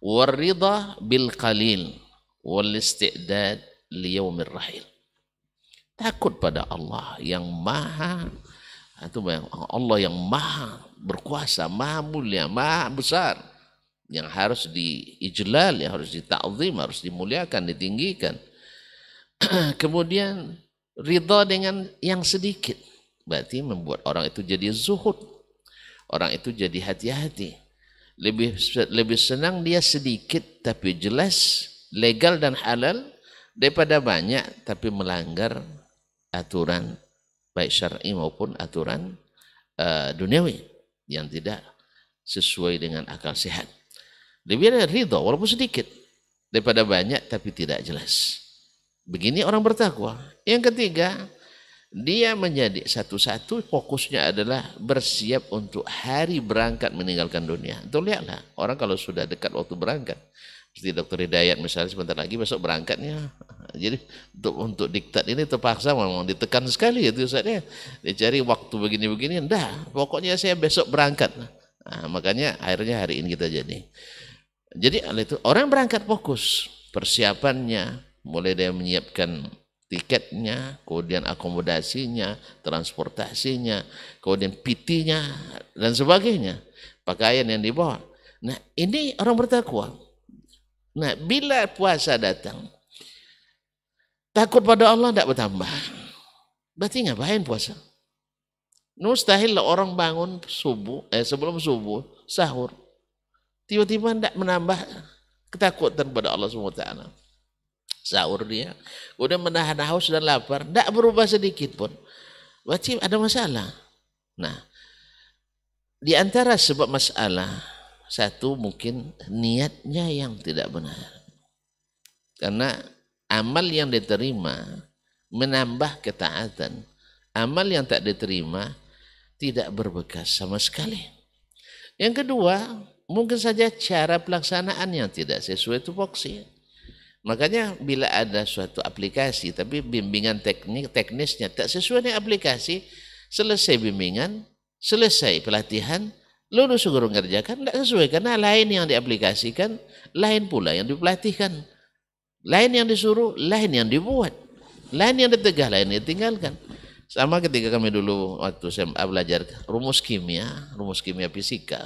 war-ridha bil qalil wal isti'dad li yaumir rahil. Takut pada Allah yang maha, atau Allah yang maha berkuasa, maha mulia, maha besar, yang harus diijlal, yang harus dita'zim, harus dimuliakan, ditinggikan. Kemudian ridha dengan yang sedikit, berarti membuat orang itu jadi zuhud, orang itu jadi hati-hati, lebih senang dia sedikit tapi jelas legal dan halal daripada banyak tapi melanggar aturan baik syar'i maupun aturan duniawi yang tidak sesuai dengan akal sehat. Lebih ada ridha walaupun sedikit daripada banyak tapi tidak jelas. Begini orang bertakwa. Yang ketiga, dia menjadi satu-satu fokusnya adalah bersiap untuk hari berangkat meninggalkan dunia. Itu lihatlah, orang kalau sudah dekat waktu berangkat, seperti Dr. Hidayat misalnya sebentar lagi besok berangkatnya. Jadi untuk diktat ini terpaksa memang ditekan sekali itu Ustaznya. Dia cari waktu begini-begini, enggak, pokoknya saya besok berangkat. Nah, makanya akhirnya hari ini kita jadi. Jadi itu orang berangkat fokus persiapannya, mulai dari menyiapkan tiketnya, kemudian akomodasinya, transportasinya, kemudian PT-nya dan sebagainya, pakaian yang dibawa. Nah, ini orang bertakwa. Nah, bila puasa datang, takut pada Allah tidak bertambah. Berarti ngapain puasa? Mustahil orang bangun subuh, sebelum subuh, sahur, tiba-tiba tidak menambah ketakutan pada Allah SWT. Sahur dia, udah menahan haus dan lapar, tidak berubah sedikit pun. Berarti ada masalah. Nah, di antara sebab masalah, satu mungkin niatnya yang tidak benar. Karena amal yang diterima menambah ketaatan. Amal yang tak diterima tidak berbekas sama sekali. Yang kedua, Mungkin saja cara pelaksanaan yang tidak sesuai tupoksi. Makanya bila ada suatu aplikasi tapi bimbingan teknisnya tak sesuai dengan aplikasi, selesai bimbingan, selesai pelatihan, lulus guru ngerjakan, tidak sesuai karena lain yang diaplikasikan, lain pula yang dipelatihkan, lain yang disuruh, lain yang dibuat, lain yang ditegah, lain yang ditinggalkan. Sama ketika kami dulu waktu SMA belajar rumus kimia fisika,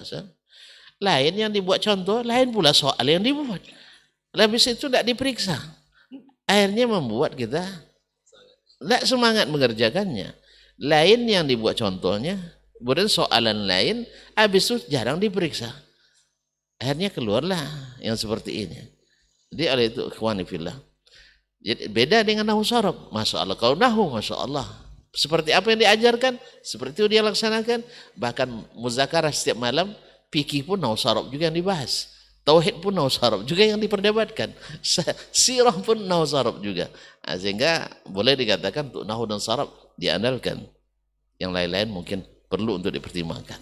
lain yang dibuat contoh, lain pula soal yang dibuat. Habis itu tidak diperiksa. Akhirnya membuat kita tidak semangat mengerjakannya. Lain yang dibuat contohnya, kemudian soalan lain, habis itu jarang diperiksa. Akhirnya keluarlah yang seperti ini. Jadi oleh itu ikhwani fillah. Jadi beda dengan nahu saraf. Masya Allah, kalau nahu, Masya Allah. Seperti apa yang diajarkan, seperti itu dia laksanakan. Bahkan muzakarah setiap malam, fikih pun nahu saraf juga yang dibahas. Tauhid pun nahu saraf juga yang diperdebatkan. Sirah pun nahu saraf juga. Nah, sehingga boleh dikatakan untuk nahu dan saraf diandalkan. Yang lain-lain mungkin perlu untuk dipertimbangkan.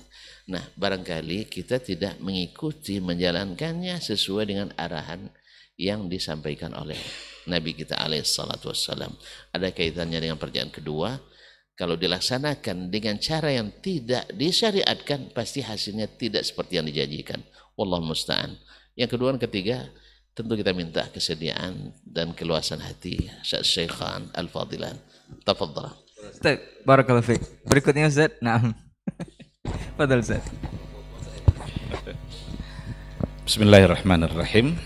Nah, barangkali kita tidak mengikuti menjalankannya sesuai dengan arahan yang disampaikan oleh Nabi kita alaihissalatu wassalam. Ada kaitannya dengan pertanyaan kedua. Kalau dilaksanakan dengan cara yang tidak disyariatkan, pasti hasilnya tidak seperti yang dijanjikan. Wallahu musta'an. Yang kedua dan ketiga, tentu kita minta kesediaan dan keluasan hati Syekhan Al-Fadilan. Tafadhal. Ustaz, barakallahu fiik. Berikutnya Ustaz. Naam. Fadhal Ustaz. Bismillahirrahmanirrahim.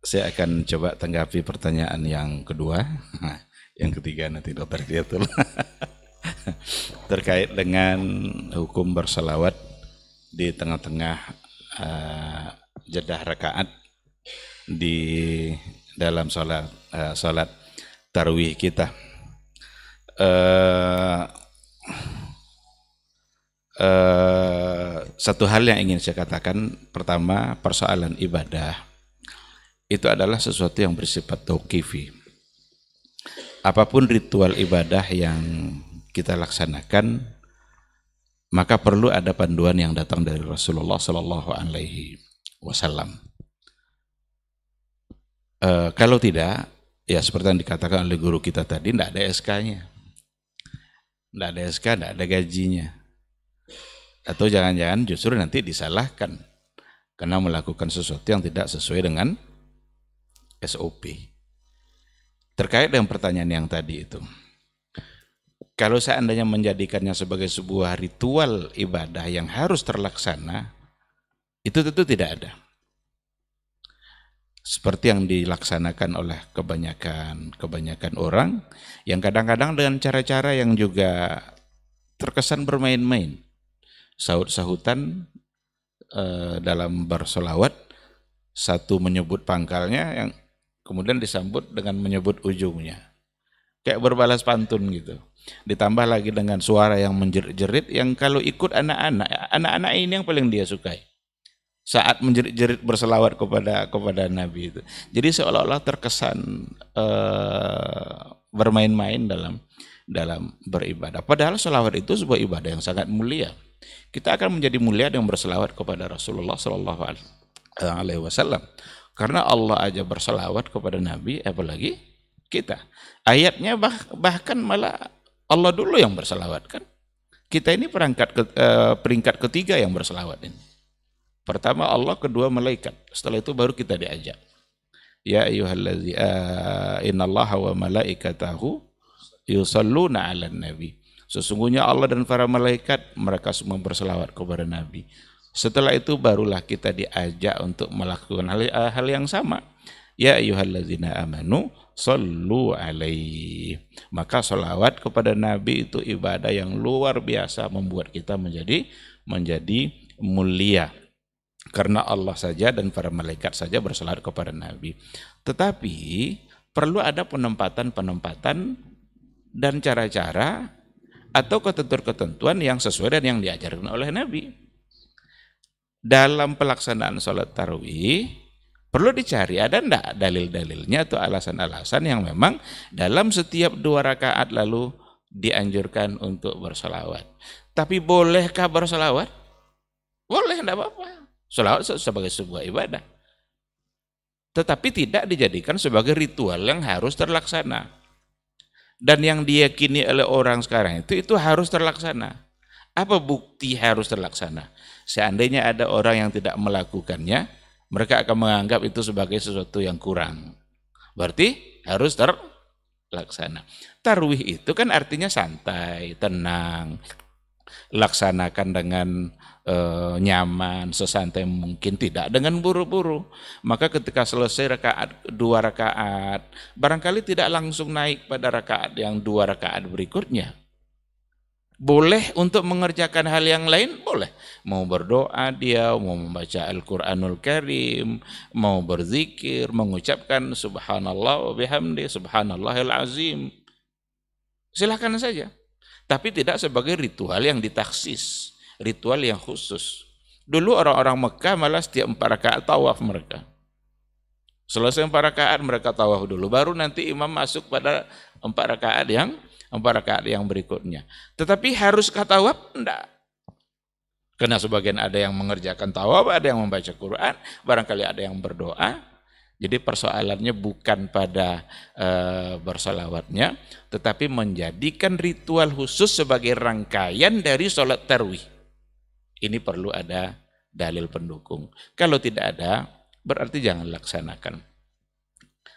Saya akan coba tanggapi pertanyaan yang kedua. Yang ketiga nanti Dr. Diatul. Terkait dengan hukum berselawat di tengah-tengah jedah rakaat di dalam salat tarawih kita. Satu hal yang ingin saya katakan, pertama, persoalan ibadah itu adalah sesuatu yang bersifat tauqifi. Apapun ritual ibadah yang kita laksanakan, maka perlu ada panduan yang datang dari Rasulullah Sallallahu Alaihi Wasallam. Kalau tidak, ya seperti yang dikatakan oleh guru kita tadi, tidak ada SK-nya, tidak ada SK, tidak ada gajinya, atau jangan-jangan justru nanti disalahkan karena melakukan sesuatu yang tidak sesuai dengan SOP. Terkait dengan pertanyaan yang tadi itu, kalau seandainya menjadikannya sebagai sebuah ritual ibadah yang harus terlaksana, itu tentu tidak ada. Seperti yang dilaksanakan oleh kebanyakan orang, yang kadang-kadang dengan cara-cara yang juga terkesan bermain-main. Sahut-sahutan dalam bersolawat, satu menyebut pangkalnya, yang kemudian disambut dengan menyebut ujungnya. Kayak berbalas pantun gitu. Ditambah lagi dengan suara yang menjerit-jerit, yang kalau ikut anak-anak ini yang paling dia sukai. Saat menjerit-jerit berselawat kepada Nabi itu. Jadi seolah-olah terkesan bermain-main dalam beribadah. Padahal selawat itu sebuah ibadah yang sangat mulia. Kita akan menjadi mulia dengan berselawat kepada Rasulullah Sallallahu Alaihi Wasallam. Karena Allah aja berselawat kepada Nabi, apalagi kita. Ayatnya bahkan malah Allah dulu yang berselawat kan. Kita ini peringkat ketiga yang berselawat ini. Pertama Allah, kedua malaikat. Setelah itu baru kita diajak. Ya ayyuhallazi innallaha wa malaikatahu yusalluna 'alan nabi. Sesungguhnya Allah dan para malaikat mereka semua berselawat kepada Nabi. Setelah itu barulah kita diajak untuk melakukan hal yang sama. Ya ayyuhallazina amanu sallu alaihi. Maka salawat kepada Nabi itu ibadah yang luar biasa, membuat kita menjadi mulia. Karena Allah saja dan para malaikat saja bersalawat kepada Nabi. Tetapi perlu ada penempatan dan cara-cara atau ketentuan-ketentuan yang sesuai dengan yang diajarkan oleh Nabi. Dalam pelaksanaan sholat tarawih perlu dicari ada enggak dalil-dalilnya atau alasan-alasan yang memang dalam setiap 2 rakaat lalu dianjurkan untuk bersolawat. Tapi bolehkah bersolawat? Boleh, tidak apa-apa. Sholawat sebagai sebuah ibadah. Tetapi tidak dijadikan sebagai ritual yang harus terlaksana. Dan yang diyakini oleh orang sekarang itu harus terlaksana. Apa bukti harus terlaksana? Seandainya ada orang yang tidak melakukannya, mereka akan menganggap itu sebagai sesuatu yang kurang. Berarti harus terlaksana. Tarwih itu kan artinya santai, tenang, laksanakan dengan nyaman, sesantai mungkin, tidak dengan buru-buru. Maka ketika selesai dua rakaat, barangkali tidak langsung naik pada rakaat yang 2 rakaat berikutnya. Boleh untuk mengerjakan hal yang lain, boleh. Mau berdoa dia, mau membaca Al-Quranul Karim, mau berzikir, mengucapkan subhanallah wa bihamdi, subhanallahil azim. Silakan saja. Tapi tidak sebagai ritual yang ditaksis, ritual yang khusus. Dulu orang-orang Mekah malah setiap 4 rakaat tawaf mereka. Selesai 4 rakaat mereka tawaf dulu, baru nanti imam masuk pada 4 rakaat yang berikutnya. Tetapi haruskah tawaf? Enggak. Karena sebagian ada yang mengerjakan tawaf, ada yang membaca Quran, barangkali ada yang berdoa. Jadi persoalannya bukan pada bersolawatnya, tetapi menjadikan ritual khusus sebagai rangkaian dari sholat tarwih. Ini perlu ada dalil pendukung. Kalau tidak ada, berarti jangan laksanakan.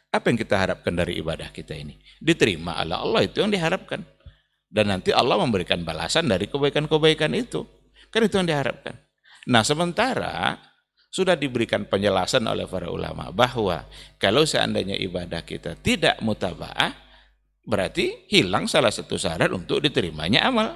Apa yang kita harapkan dari ibadah kita ini? Diterima oleh Allah, itu yang diharapkan. Dan nanti Allah memberikan balasan dari kebaikan-kebaikan itu. Kan itu yang diharapkan. Nah, sementara sudah diberikan penjelasan oleh para ulama bahwa kalau seandainya ibadah kita tidak mutaba'ah, berarti hilang salah satu syarat untuk diterimanya amal.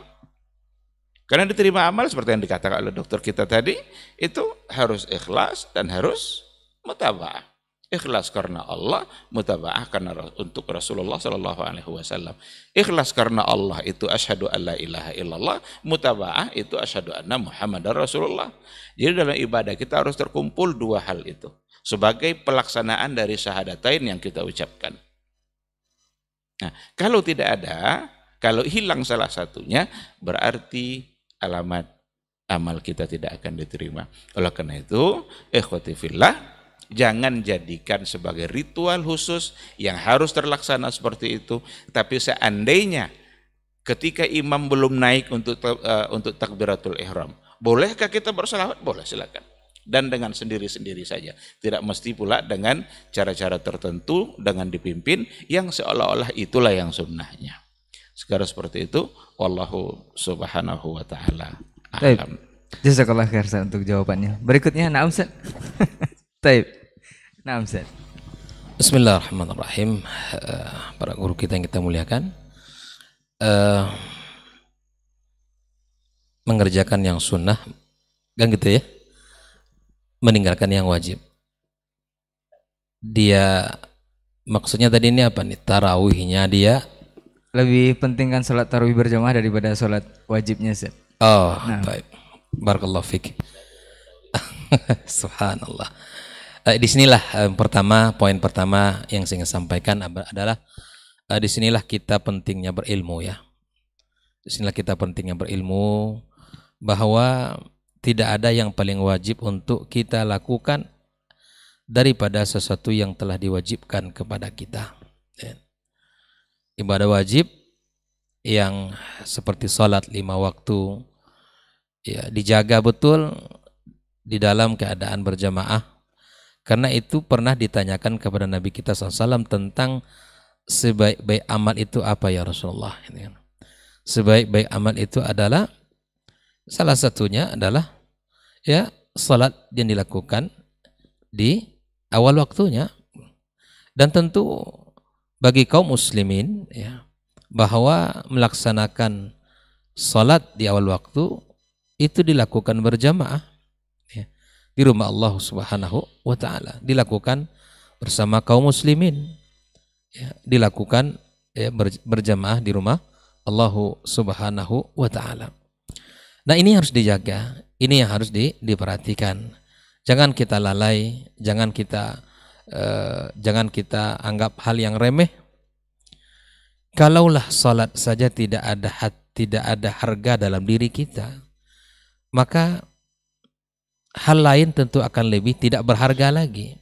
Karena diterima amal seperti yang dikatakan oleh dokter kita tadi, itu harus ikhlas dan harus mutaba'ah. Ikhlas karena Allah, mutaba'ah karena untuk Rasulullah SAW. Ikhlas karena Allah itu asyhadu alla ilaha illallah, mutaba'ah itu asyhadu anna Muhammadar Rasulullah. Jadi dalam ibadah kita harus terkumpul 2 hal itu sebagai pelaksanaan dari syahadatain yang kita ucapkan. Nah, kalau tidak ada, kalau hilang salah satunya, berarti alamat amal kita tidak akan diterima. Oleh karena itu, ikhwati fillah, jangan jadikan sebagai ritual khusus yang harus terlaksana seperti itu. Tapi seandainya ketika imam belum naik untuk takbiratul ihram, bolehkah kita berselawat? Boleh, silakan. Dan dengan sendiri-sendiri saja. Tidak mesti pula dengan cara-cara tertentu, dengan dipimpin, yang seolah-olah itulah yang sunnahnya. Sekarang seperti itu, wallahu subhanahu wa ta'ala a'lam. Jazakallah khair untuk jawabannya. Berikutnya, na'am Ustaz. Taib. Na'am Ustaz. Bismillahirrahmanirrahim. Para guru kita yang kita muliakan, mengerjakan yang sunnah, kan gitu ya, meninggalkan yang wajib. Dia maksudnya tadi ini apa nih? Tarawihnya dia lebih penting kan sholat tarawih berjamaah daripada sholat wajibnya Ustaz. Oh, baik. Barakallahu fiik. Subhanallah. Disinilah poin pertama yang saya ingin sampaikan adalah disinilah kita pentingnya berilmu ya. Disinilah kita pentingnya berilmu, bahwa tidak ada yang paling wajib untuk kita lakukan daripada sesuatu yang telah diwajibkan kepada kita. Ibadah wajib yang seperti sholat 5 waktu ya, dijaga betul di dalam keadaan berjamaah. Karena itu pernah ditanyakan kepada Nabi kita SAW tentang sebaik-baik amal itu apa ya Rasulullah. Sebaik-baik amal itu adalah, salah satunya adalah ya salat yang dilakukan di awal waktunya. Dan tentu bagi kaum muslimin ya, bahwa melaksanakan salat di awal waktu itu dilakukan berjamaah di rumah Allah Subhanahu wa ta'ala, dilakukan bersama kaum muslimin ya, dilakukan ya, berjamaah di rumah Allah Subhanahu wa ta'ala. Nah, ini harus dijaga, ini yang harus diperhatikan. Jangan kita lalai, jangan kita anggap hal yang remeh. Kalaulah salat saja tidak ada harga dalam diri kita, maka hal lain tentu akan lebih tidak berharga lagi.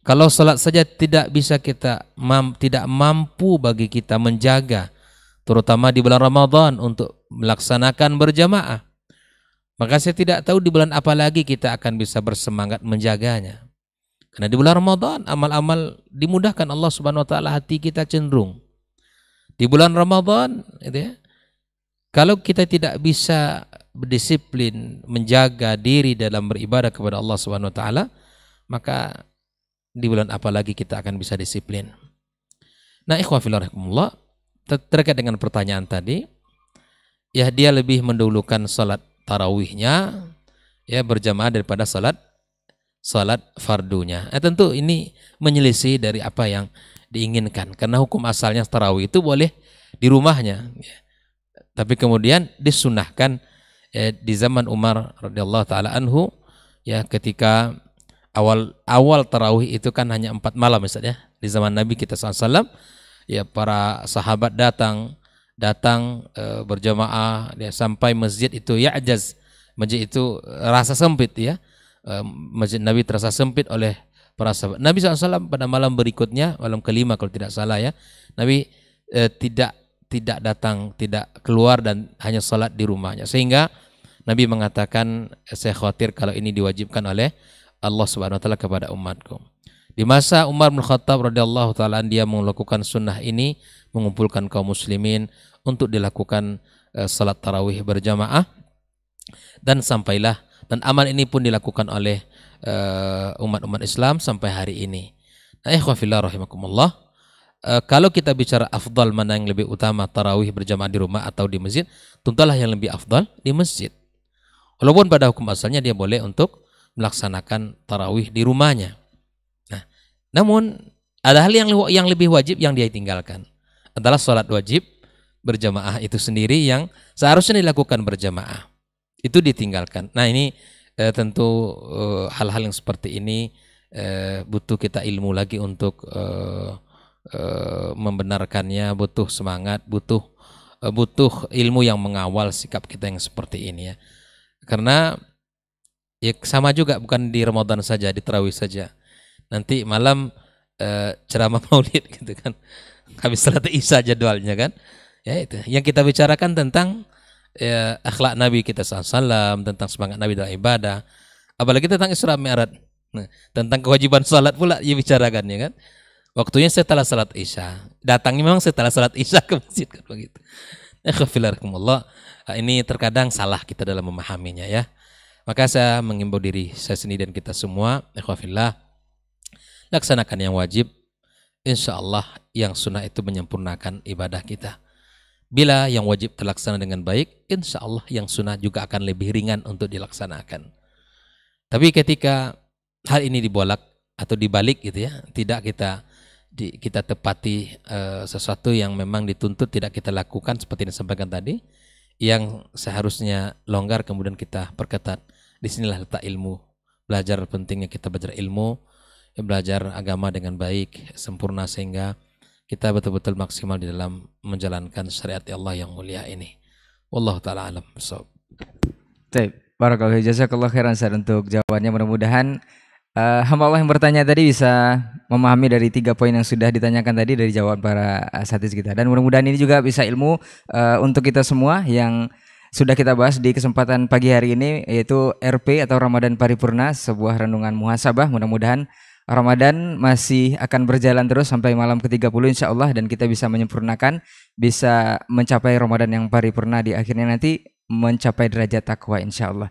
Kalau salat saja tidak bisa kita tidak mampu bagi kita menjaga, terutama di bulan Ramadan untuk melaksanakan berjamaah, maka saya tidak tahu di bulan apa lagi kita akan bisa bersemangat menjaganya. Karena di bulan Ramadan amal-amal dimudahkan Allah Subhanahu wa taala, hati kita cenderung. Di bulan Ramadan gitu ya, kalau kita tidak bisa berdisiplin menjaga diri dalam beribadah kepada Allah Subhanahu wa taala, maka di bulan apa lagi kita akan bisa disiplin. Nah, ikhwah fillah rahimakumullah, terkait dengan pertanyaan tadi, ya dia lebih mendahulukan salat tarawihnya ya berjamaah daripada salat fardunya. Tentu ini menyelisih dari apa yang diinginkan, karena hukum asalnya tarawih itu boleh di rumahnya ya. Tapi kemudian disunahkan di zaman Umar radhiyallahu taala anhu ya, ketika awal tarawih itu kan hanya 4 malam misalnya. Di zaman Nabi kita SAW ya, para sahabat datang berjamaah ya, sampai masjid itu ya'jaz, masjid itu rasa sempit ya. Masjid Nabi terasa sempit oleh para sahabat. Nabi SAW pada malam berikutnya, malam kelima kalau tidak salah ya, Nabi tidak datang, tidak keluar dan hanya salat di rumahnya. Sehingga Nabi mengatakan, saya khawatir kalau ini diwajibkan oleh Allah Subhanahu wa taala kepada umatku. Di masa Umar bin Khattab radhiyallahu taala dia melakukan sunnah ini, mengumpulkan kaum muslimin untuk dilakukan salat tarawih berjamaah, dan sampailah, dan amal ini pun dilakukan oleh umat-umat Islam sampai hari ini. Nah, ikhwah fillah rahimakumullah, kalau kita bicara afdal mana yang lebih utama, tarawih berjamaah di rumah atau di masjid, tentulah yang lebih afdal di masjid. Walaupun pada hukum asalnya dia boleh untuk melaksanakan tarawih di rumahnya. Nah, namun ada hal yang lebih wajib yang dia tinggalkan, adalah sholat wajib berjamaah itu sendiri yang seharusnya dilakukan berjamaah, itu ditinggalkan. Nah, ini tentu hal-hal yang seperti ini butuh kita ilmu lagi untuk membenarkannya, butuh semangat, butuh ilmu yang mengawal sikap kita yang seperti ini ya. Karena ya sama juga, bukan di Ramadan saja, di tarawih saja. Nanti malam ceramah maulid gitu kan. Habis salat Isya jadwalnya kan. Ya itu. Yang kita bicarakan tentang akhlak Nabi kita SAW, tentang semangat Nabi dalam ibadah. Apalagi tentang Isra Mi'raj. Nah, tentang kewajiban salat pula dia bicarakan ya kan. Waktunya setelah salat Isya. Datangnya memang setelah salat Isya ke masjid kan begitu. Alhamdulillah. Ini terkadang salah kita dalam memahaminya ya. Maka saya mengimbau diri saya sendiri dan kita semua, ikhwafillah, laksanakan yang wajib. Insya Allah yang sunnah itu menyempurnakan ibadah kita. Bila yang wajib terlaksana dengan baik, insya Allah yang sunnah juga akan lebih ringan untuk dilaksanakan. Tapi ketika hal ini dibolak atau dibalik gitu ya, tidak kita tepati sesuatu yang memang dituntut tidak kita lakukan seperti yang disampaikan tadi, yang seharusnya longgar kemudian kita perketat. Disinilah letak ilmu. Belajar, pentingnya kita belajar ilmu, belajar agama dengan baik, sempurna, sehingga kita betul-betul maksimal di dalam menjalankan syariat Allah yang mulia ini. Wallahu ta'ala alam. Baik, barakallahu jazakallahu khairan Ustaz untuk jawabannya. Mudah-mudahan hamba Allah yang bertanya tadi bisa memahami dari 3 poin yang sudah ditanyakan tadi dari jawaban para asatiz kita, dan mudah-mudahan ini juga bisa ilmu untuk kita semua yang sudah kita bahas di kesempatan pagi hari ini, yaitu RP atau Ramadan Paripurna, sebuah renungan muhasabah. Mudah-mudahan Ramadan masih akan berjalan terus sampai malam ke-30 insya Allah, dan kita bisa menyempurnakan, bisa mencapai Ramadan yang paripurna, di akhirnya nanti mencapai derajat takwa insya Allah.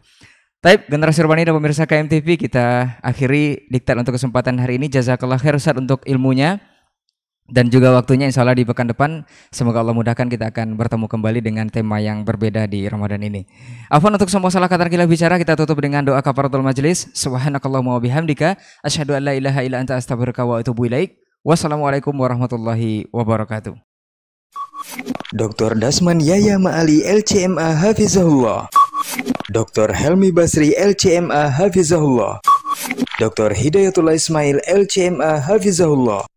Taib, generasi Urbani dan pemirsa KMTV, kita akhiri diktat untuk kesempatan hari ini. Jazakallah khair Ustaz untuk ilmunya dan juga waktunya. Insya Allah di pekan depan semoga Allah mudahkan kita akan bertemu kembali dengan tema yang berbeda di Ramadan ini. Afwan untuk semua salah kata khilaf bicara, kita tutup dengan doa kafaratul majlis. Subhanakallahumma wa bihamdika asyhadu an la ilaha illa anta astaghfiruka wa atubu ilaik. Wassalamualaikum warahmatullahi wabarakatuh. Dr. Dasman Yahya Ma'ali LCMA Hafizahullah, Dr. Helmi Basri LCMA Hafizahullah, Dr. Hidayatullah Ismail LCMA Hafizahullah.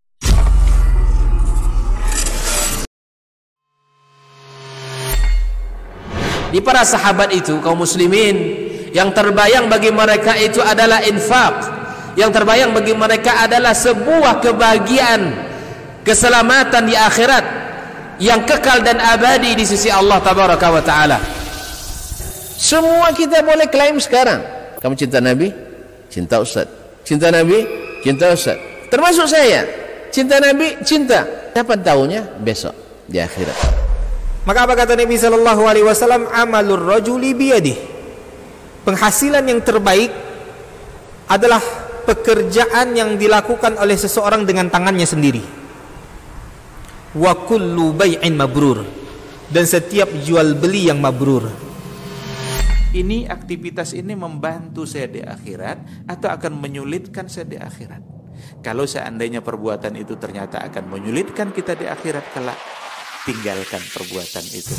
Di para sahabat itu, kaum muslimin Yang terbayang bagi mereka itu adalah infak. Yang terbayang bagi mereka adalah sebuah kebahagiaan, keselamatan di akhirat yang kekal dan abadi di sisi Allah Tabaraka wa Ta'ala. Semua kita boleh klaim sekarang. Kamu cinta Nabi? Cinta Ustaz. Cinta Nabi? Cinta Ustaz. Termasuk saya. Cinta Nabi? Cinta. Kapan tahunya? Besok di akhirat. Maka apa kata Nabi SAW? Amalur rajuli biyadih. Penghasilan yang terbaik adalah pekerjaan yang dilakukan oleh seseorang dengan tangannya sendiri. Wa kullu bai'in mabrur. Dan setiap jual beli yang mabrur. Ini aktivitas ini membantu saya di akhirat atau akan menyulitkan saya di akhirat? Kalau seandainya perbuatan itu ternyata akan menyulitkan kita di akhirat kelak, tinggalkan perbuatan itu.